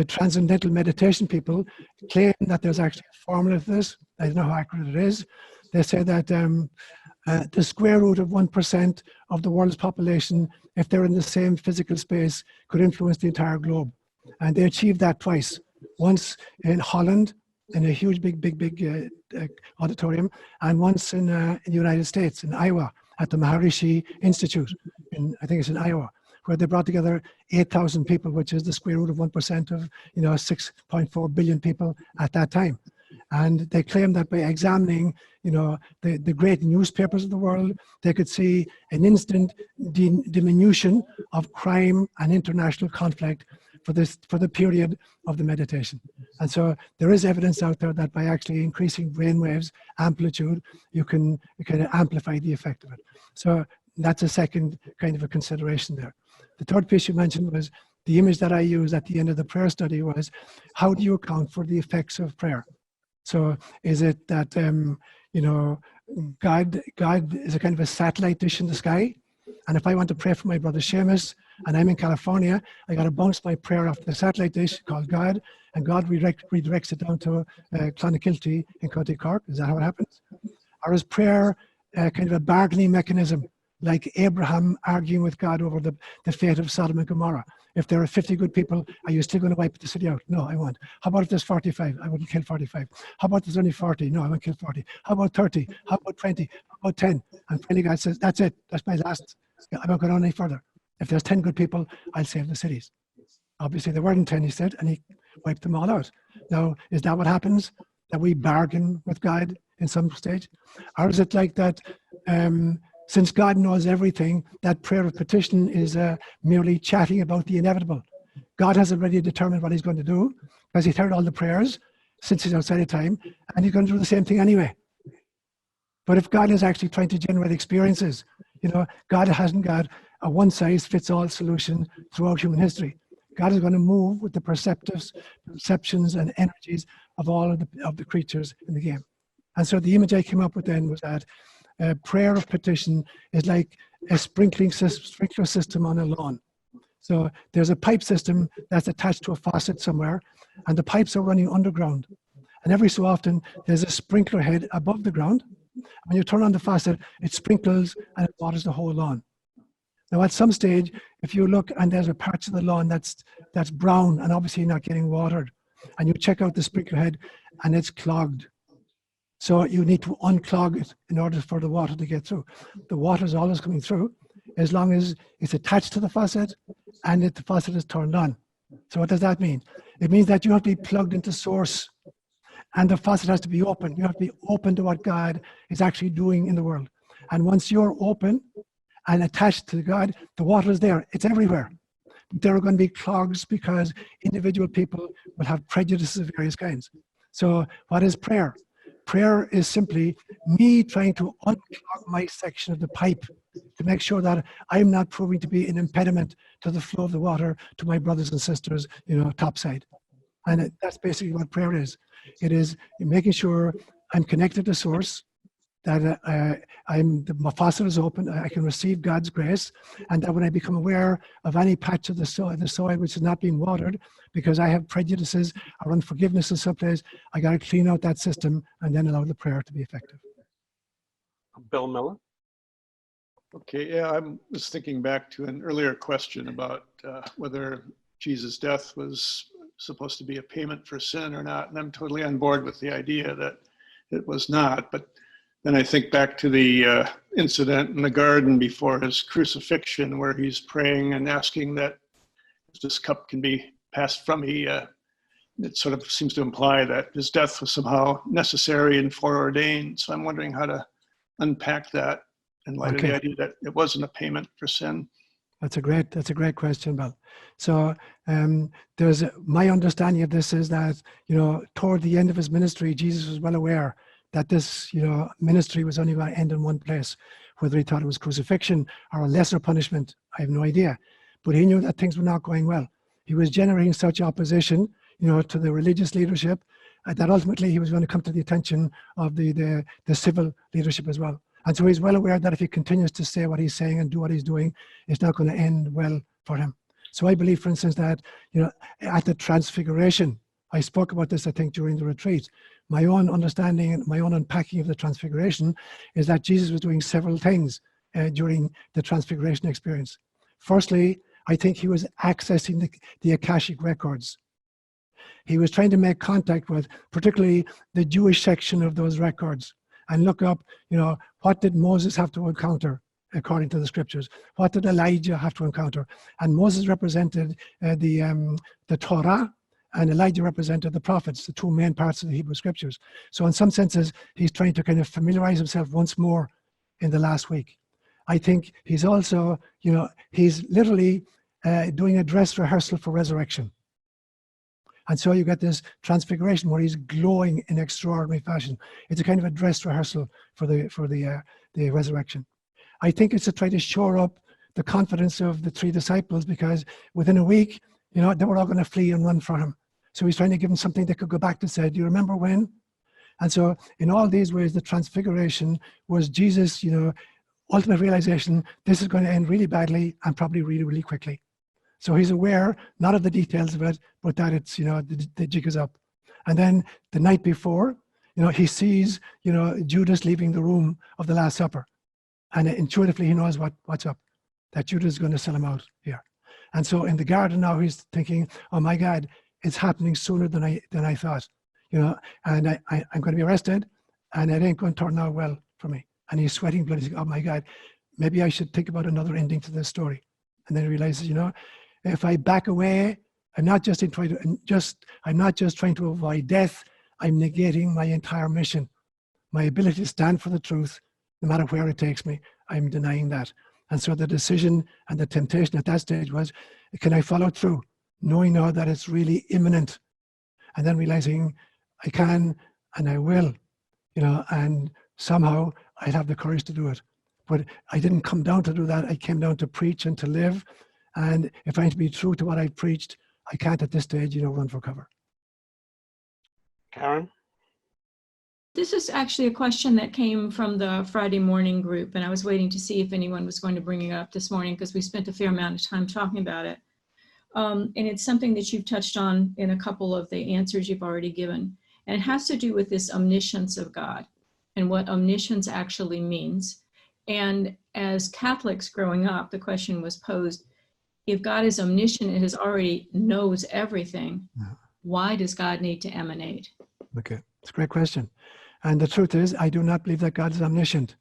transcendental meditation people claim that there's actually a formula for this. I don't know how accurate it is. They say that the square root of 1% of the world's population, if they're in the same physical space, could influence the entire globe. And they achieved that twice. Once in Holland, in a huge, big auditorium, and once in the United States, in Iowa, at the Maharishi Institute, I think it's in Iowa, where they brought together 8,000 people, which is the square root of 1% of 6.4 billion people at that time. And they claim that by examining the great newspapers of the world, they could see an instant diminution of crime and international conflict for the period of the meditation. And so there is evidence out there that by actually increasing brain waves amplitude, you can amplify the effect of it. So that's a second kind of a consideration there. The third piece you mentioned was the image that I used at the end of the prayer study was, how do you account for the effects of prayer? So is it that, God is a kind of a satellite dish in the sky? And if I want to pray for my brother Seamus, and I'm in California, I got to bounce my prayer off the satellite dish called God, and God redirects it down to Clonakilty in County Cork. Is that how it happens? Or is prayer kind of a bargaining mechanism, like Abraham arguing with God over the fate of Sodom and Gomorrah? If there are 50 good people, are you still going to wipe the city out? No, I won't. How about if there's 45? I wouldn't kill 45. How about if there's only 40? No, I won't kill 40. How about 30? How about 20? How about 10? And finally God says, that's it. That's my last. I won't go on any further. If there's 10 good people, I'll save the cities. Obviously, there weren't 10, he said, and he wiped them all out. Now, is that what happens? That we bargain with God in some stage? Or is it like that, since God knows everything, that prayer of petition is merely chatting about the inevitable? God has already determined what he's going to do, because he's heard all the prayers since he's outside of time, and he's going to do the same thing anyway. But if God is actually trying to generate experiences, God hasn't got a one-size-fits-all solution throughout human history. God is going to move with the perceptions and energies of all of the creatures in the game. And so the image I came up with then was that prayer of petition is like a sprinkler system on a lawn. So there's a pipe system that's attached to a faucet somewhere, and the pipes are running underground. And every so often, there's a sprinkler head above the ground. When you turn on the faucet, it sprinkles and it waters the whole lawn. Now, at some stage, if you look and there's a part of the lawn that's brown and obviously not getting watered, and you check out the sprinkler head and it's clogged. So you need to unclog it in order for the water to get through. The water is always coming through as long as it's attached to the faucet and the faucet is turned on. So what does that mean? It means that you have to be plugged into source, and the faucet has to be open. You have to be open to what God is actually doing in the world. And once you're open and attached to God, the water is there. It's everywhere. There are going to be clogs because individual people will have prejudices of various kinds. So what is prayer? Prayer is simply me trying to unclog my section of the pipe to make sure that I'm not proving to be an impediment to the flow of the water to my brothers and sisters, topside. And that's basically what prayer is. It is making sure I'm connected to source, that my faucet is open, I can receive God's grace, and that when I become aware of any patch of the soil which is not being watered, because I have prejudices or unforgiveness in some place, I got to clean out that system and then allow the prayer to be effective. Bill Miller. Okay, yeah, I was thinking back to an earlier question about whether Jesus' death was supposed to be a payment for sin or not, and I'm totally on board with the idea that it was not. But then I think back to the incident in the garden before his crucifixion, where he's praying and asking that this cup can be passed from me. It sort of seems to imply that his death was somehow necessary and foreordained. So I'm wondering how to unpack that in light of the idea that it wasn't a payment for sin. That's a great question, Bill. So there's my understanding of this is that, toward the end of his ministry, Jesus was well aware that this, ministry was only going to end in one place. Whether he thought it was crucifixion or a lesser punishment, I have no idea. But he knew that things were not going well. He was generating such opposition, to the religious leadership, that ultimately he was going to come to the attention of the civil leadership as well. And so he's well aware that if he continues to say what he's saying and do what he's doing, it's not going to end well for him. So I believe, for instance, that, at the transfiguration, I spoke about this, I think, during the retreat. My own understanding and my own unpacking of the transfiguration is that Jesus was doing several things during the transfiguration experience. Firstly, I think he was accessing the Akashic records. He was trying to make contact with particularly the Jewish section of those records and look up, what did Moses have to encounter according to the scriptures? What did Elijah have to encounter? And Moses represented the Torah, and Elijah represented the prophets, the two main parts of the Hebrew scriptures. So in some senses, he's trying to kind of familiarize himself once more in the last week. I think he's also, he's literally doing a dress rehearsal for resurrection. And so you get this transfiguration where he's glowing in extraordinary fashion. It's a kind of a dress rehearsal for the resurrection. I think it's to try to shore up the confidence of the three disciples, because within a week, they were all going to flee and run for him. So he's trying to give them something they could go back to say, do you remember when? And so in all these ways, the transfiguration was Jesus, ultimate realization, this is going to end really badly and probably really, really quickly. So he's aware, not of the details of it, but that it's, the jig is up. And then the night before, he sees, Judas leaving the room of the Last Supper. And intuitively he knows what's up, that Judas is going to sell him out here. And so in the garden now he's thinking, oh my God, it's happening sooner than I thought, and I'm going to be arrested and it ain't going to turn out well for me. And he's sweating blood. He's like, oh my God, maybe I should think about another ending to this story. And then he realizes, if I back away, I'm not just trying to avoid death, I'm negating my entire mission. My ability to stand for the truth, no matter where it takes me, I'm denying that. And so the decision and the temptation at that stage was, can I follow through, knowing now that it's really imminent? And then realizing I can and I will, and somehow I'd have the courage to do it. But I didn't come down to do that. I came down to preach and to live. And if I'm to be true to what I preached, I can't at this stage, run for cover. Karen? This is actually a question that came from the Friday morning group, and I was waiting to see if anyone was going to bring it up this morning because we spent a fair amount of time talking about it. And it's something that you've touched on in a couple of the answers you've already given. And it has to do with this omniscience of God and what omniscience actually means. And as Catholics growing up, the question was posed, if God is omniscient and already knows everything, why does God need to emanate? Okay, it's a great question. And the truth is, I do not believe that God is omniscient.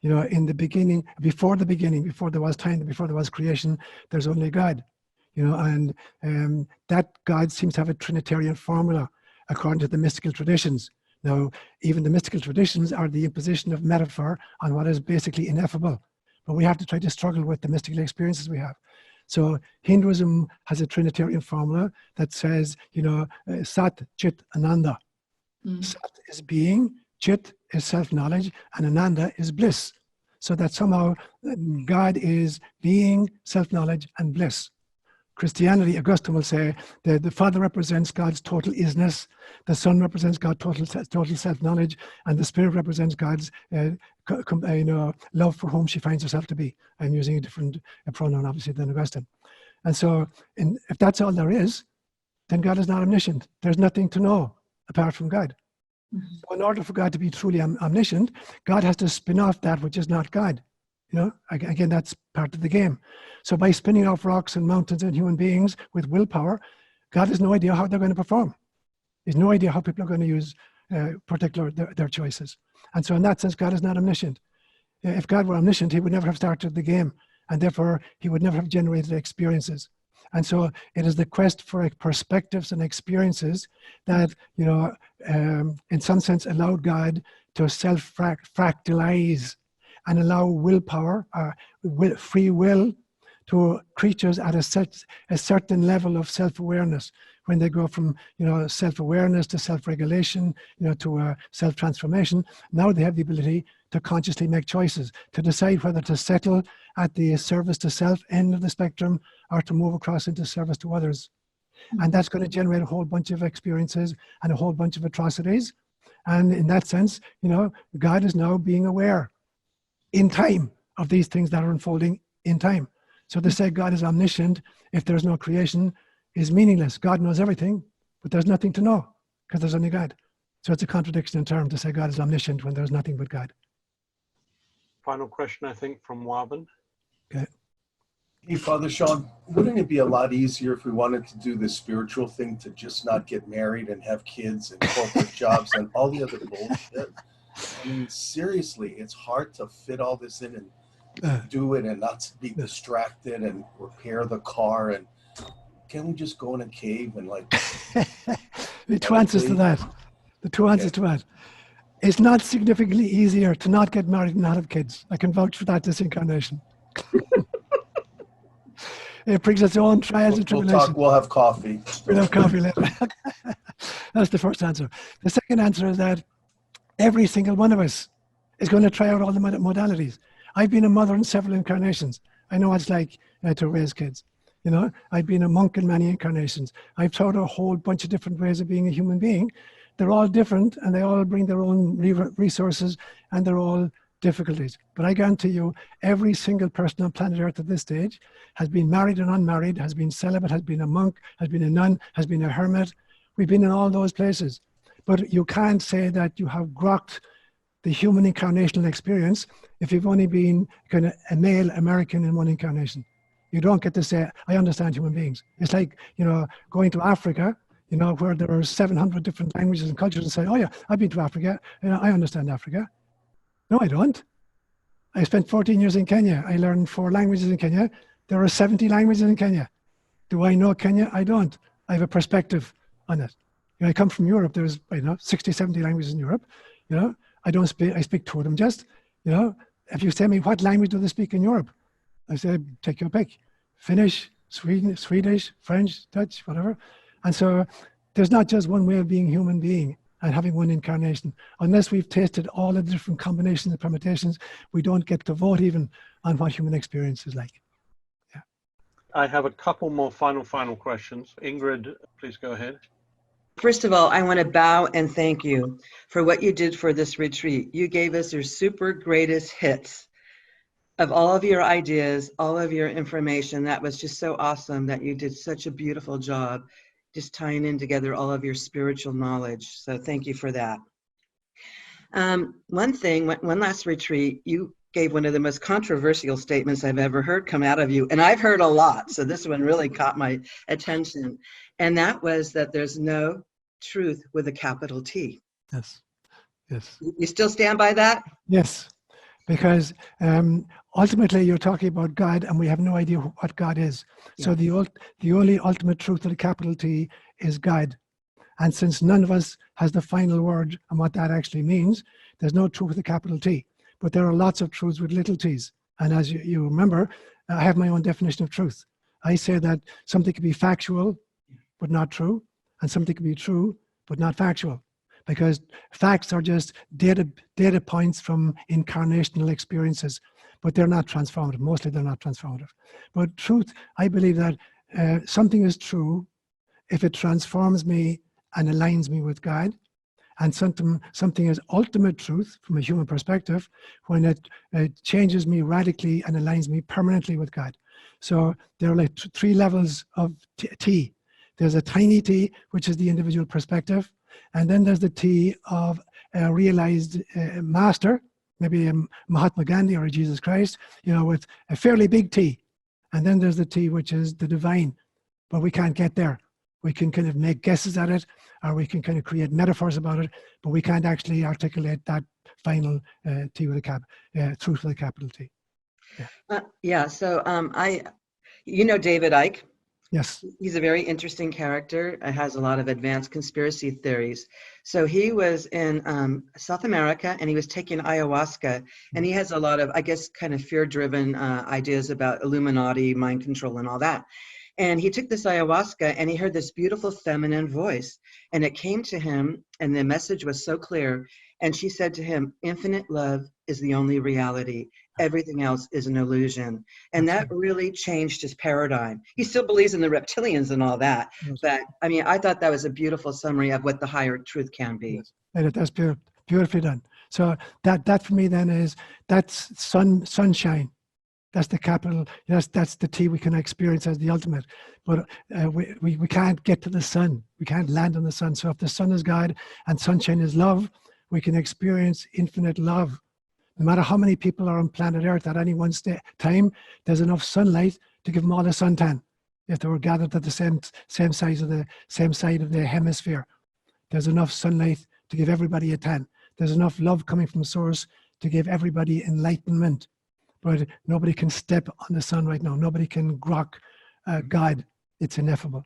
In the beginning, before there was time, before there was creation, there's only God. And that God seems to have a Trinitarian formula according to the mystical traditions. Now, even the mystical traditions are the imposition of metaphor on what is basically ineffable. But we have to try to struggle with the mystical experiences we have. So Hinduism has a Trinitarian formula that says, Sat, Chit, Ananda. Sat is being, Chit is self-knowledge, and Ananda is bliss. So that somehow God is being, self-knowledge, and bliss. Christianity, Augustine will say that the Father represents God's total isness, the Son represents God's total self-knowledge, and the Spirit represents God's love for whom she finds herself to be. I'm using a different pronoun, obviously, than Augustine. And so if that's all there is, then God is not omniscient. There's nothing to know apart from God. So in order for God to be truly omniscient, God has to spin off that which is not God. You know, again, that's part of the game. So by spinning off rocks and mountains and human beings with willpower, God has no idea how they're going to perform. He has no idea how people are going to use their choices. And so in that sense, God is not omniscient. If God were omniscient, he would never have started the game, and therefore he would never have generated experiences. And so it is the quest for perspectives and experiences that, you know, in some sense allowed God to self-fractalize and allow willpower, free will, to creatures at a certain level of self-awareness. When they go from, you know, self-awareness to self-regulation, you know, to self-transformation, now they have the ability to consciously make choices, to decide whether to settle at the service to self end of the spectrum or to move across into service to others. And that's going to generate a whole bunch of experiences and a whole bunch of atrocities. And in that sense, you know, God is now being aware in time of these things that are unfolding in time. So to say God is omniscient if there's no creation is meaningless. God knows everything, but there's nothing to know because there's only God. So it's a contradiction in terms to say God is omniscient when there's nothing but God. Final question, I think, from Warben. Okay. Hey, Father Seán, wouldn't it be a lot easier if we wanted to do the spiritual thing to just not get married and have kids and corporate jobs and all the other bullshit? I mean, seriously, it's hard to fit all this in and do it and not be distracted and repair the car. And can't we just go in a cave and like... The two answers to that. The two answers to that. It's not significantly easier to not get married and not have kids. I can vouch for that this incarnation. It brings its own trials and tribulations. We'll have coffee. We'll have coffee later. That's the first answer. The second answer is that every single one of us is going to try out all the modalities. I've been a mother in several incarnations. I know what it's like to raise kids. You know, I've been a monk in many incarnations. I've tried a whole bunch of different ways of being a human being. They're all different and they all bring their own resources and they're all difficulties. But I guarantee you, every single person on planet Earth at this stage has been married and unmarried, has been celibate, has been a monk, has been a nun, has been a hermit. We've been in all those places. But you can't say that you have grokked the human incarnational experience if you've only been kind of a male American in one incarnation. You don't get to say, I understand human beings. It's like, you know, going to Africa, you know, where there are 700 different languages and cultures and say, oh yeah, I've been to Africa, you know, I understand Africa. No, I don't. I spent 14 years in Kenya. I learned 4 languages in Kenya. There are 70 languages in Kenya. Do I know Kenya? I don't. I have a perspective on it. You know, I come from Europe. There's, you know, 60, 70 languages in Europe. You know, I speak 2 of them just. You know, if you say me, what language do they speak in Europe? I say, take your pick. Finnish, Swedish, French, Dutch, whatever. And so there's not just one way of being a human being and having one incarnation. Unless we've tasted all the different combinations and permutations, we don't get to vote even on what human experience is like. Yeah. I have a couple more final questions. Ingrid, please go ahead. First of all, I want to bow and thank you for what you did for this retreat. You gave us your super greatest hits of all of your ideas, all of your information. That was just so awesome that you did such a beautiful job just tying in together all of your spiritual knowledge. So thank you for that. One last retreat, you gave one of the most controversial statements I've ever heard come out of you. And I've heard a lot, so this one really caught my attention. And that was that there's no truth with a capital T. Yes, yes. You still stand by that? Yes, because ultimately you're talking about God and we have no idea what God is. Yeah. So the only ultimate truth with a capital T is God. And since none of us has the final word on what that actually means, there's no truth with a capital T. But there are lots of truths with little t's. And as you remember, I have my own definition of truth. I say that something can be factual, but not true, and something can be true, but not factual. because facts are just data points from incarnational experiences, but they're not transformative. Mostly they're not transformative. But truth, I believe that something is true if it transforms me and aligns me with God, and something is ultimate truth from a human perspective when it changes me radically and aligns me permanently with God. So there are like three levels of T. There's a tiny T, which is the individual perspective, and then there's the T of a realized master, maybe a Mahatma Gandhi or a Jesus Christ, with a fairly big T. And then there's the T, which is the divine, but we can't get there. We can kind of make guesses at it, or we can kind of create metaphors about it, but we can't actually articulate that final T with a truth with a capital T. Yeah. So David Icke. Yes. He's a very interesting character. Has a lot of advanced conspiracy theories. So he was in South America, and he was taking ayahuasca, and he has a lot of, I guess, kind of fear-driven ideas about Illuminati, mind control, and all that. And he took this ayahuasca, and he heard this beautiful feminine voice, and it came to him, and the message was so clear. And she said to him, "Infinite love is the only reality. Everything else is an illusion." And that really changed his paradigm. He still believes in the reptilians and all that. But I mean, I thought that was a beautiful summary of what the higher truth can be. Yes. That's beautifully done. So that for me then that's sunshine. That's the capital. That's the T we can experience as the ultimate. But we can't get to the sun. We can't land on the sun. So if the sun is God and sunshine is love, we can experience infinite love. No matter how many people are on planet Earth at any one time, there's enough sunlight to give them all a suntan. If they were gathered at the same side of the hemisphere, there's enough sunlight to give everybody a tan. There's enough love coming from source to give everybody enlightenment. But nobody can step on the sun right now. Nobody can grok God. It's ineffable.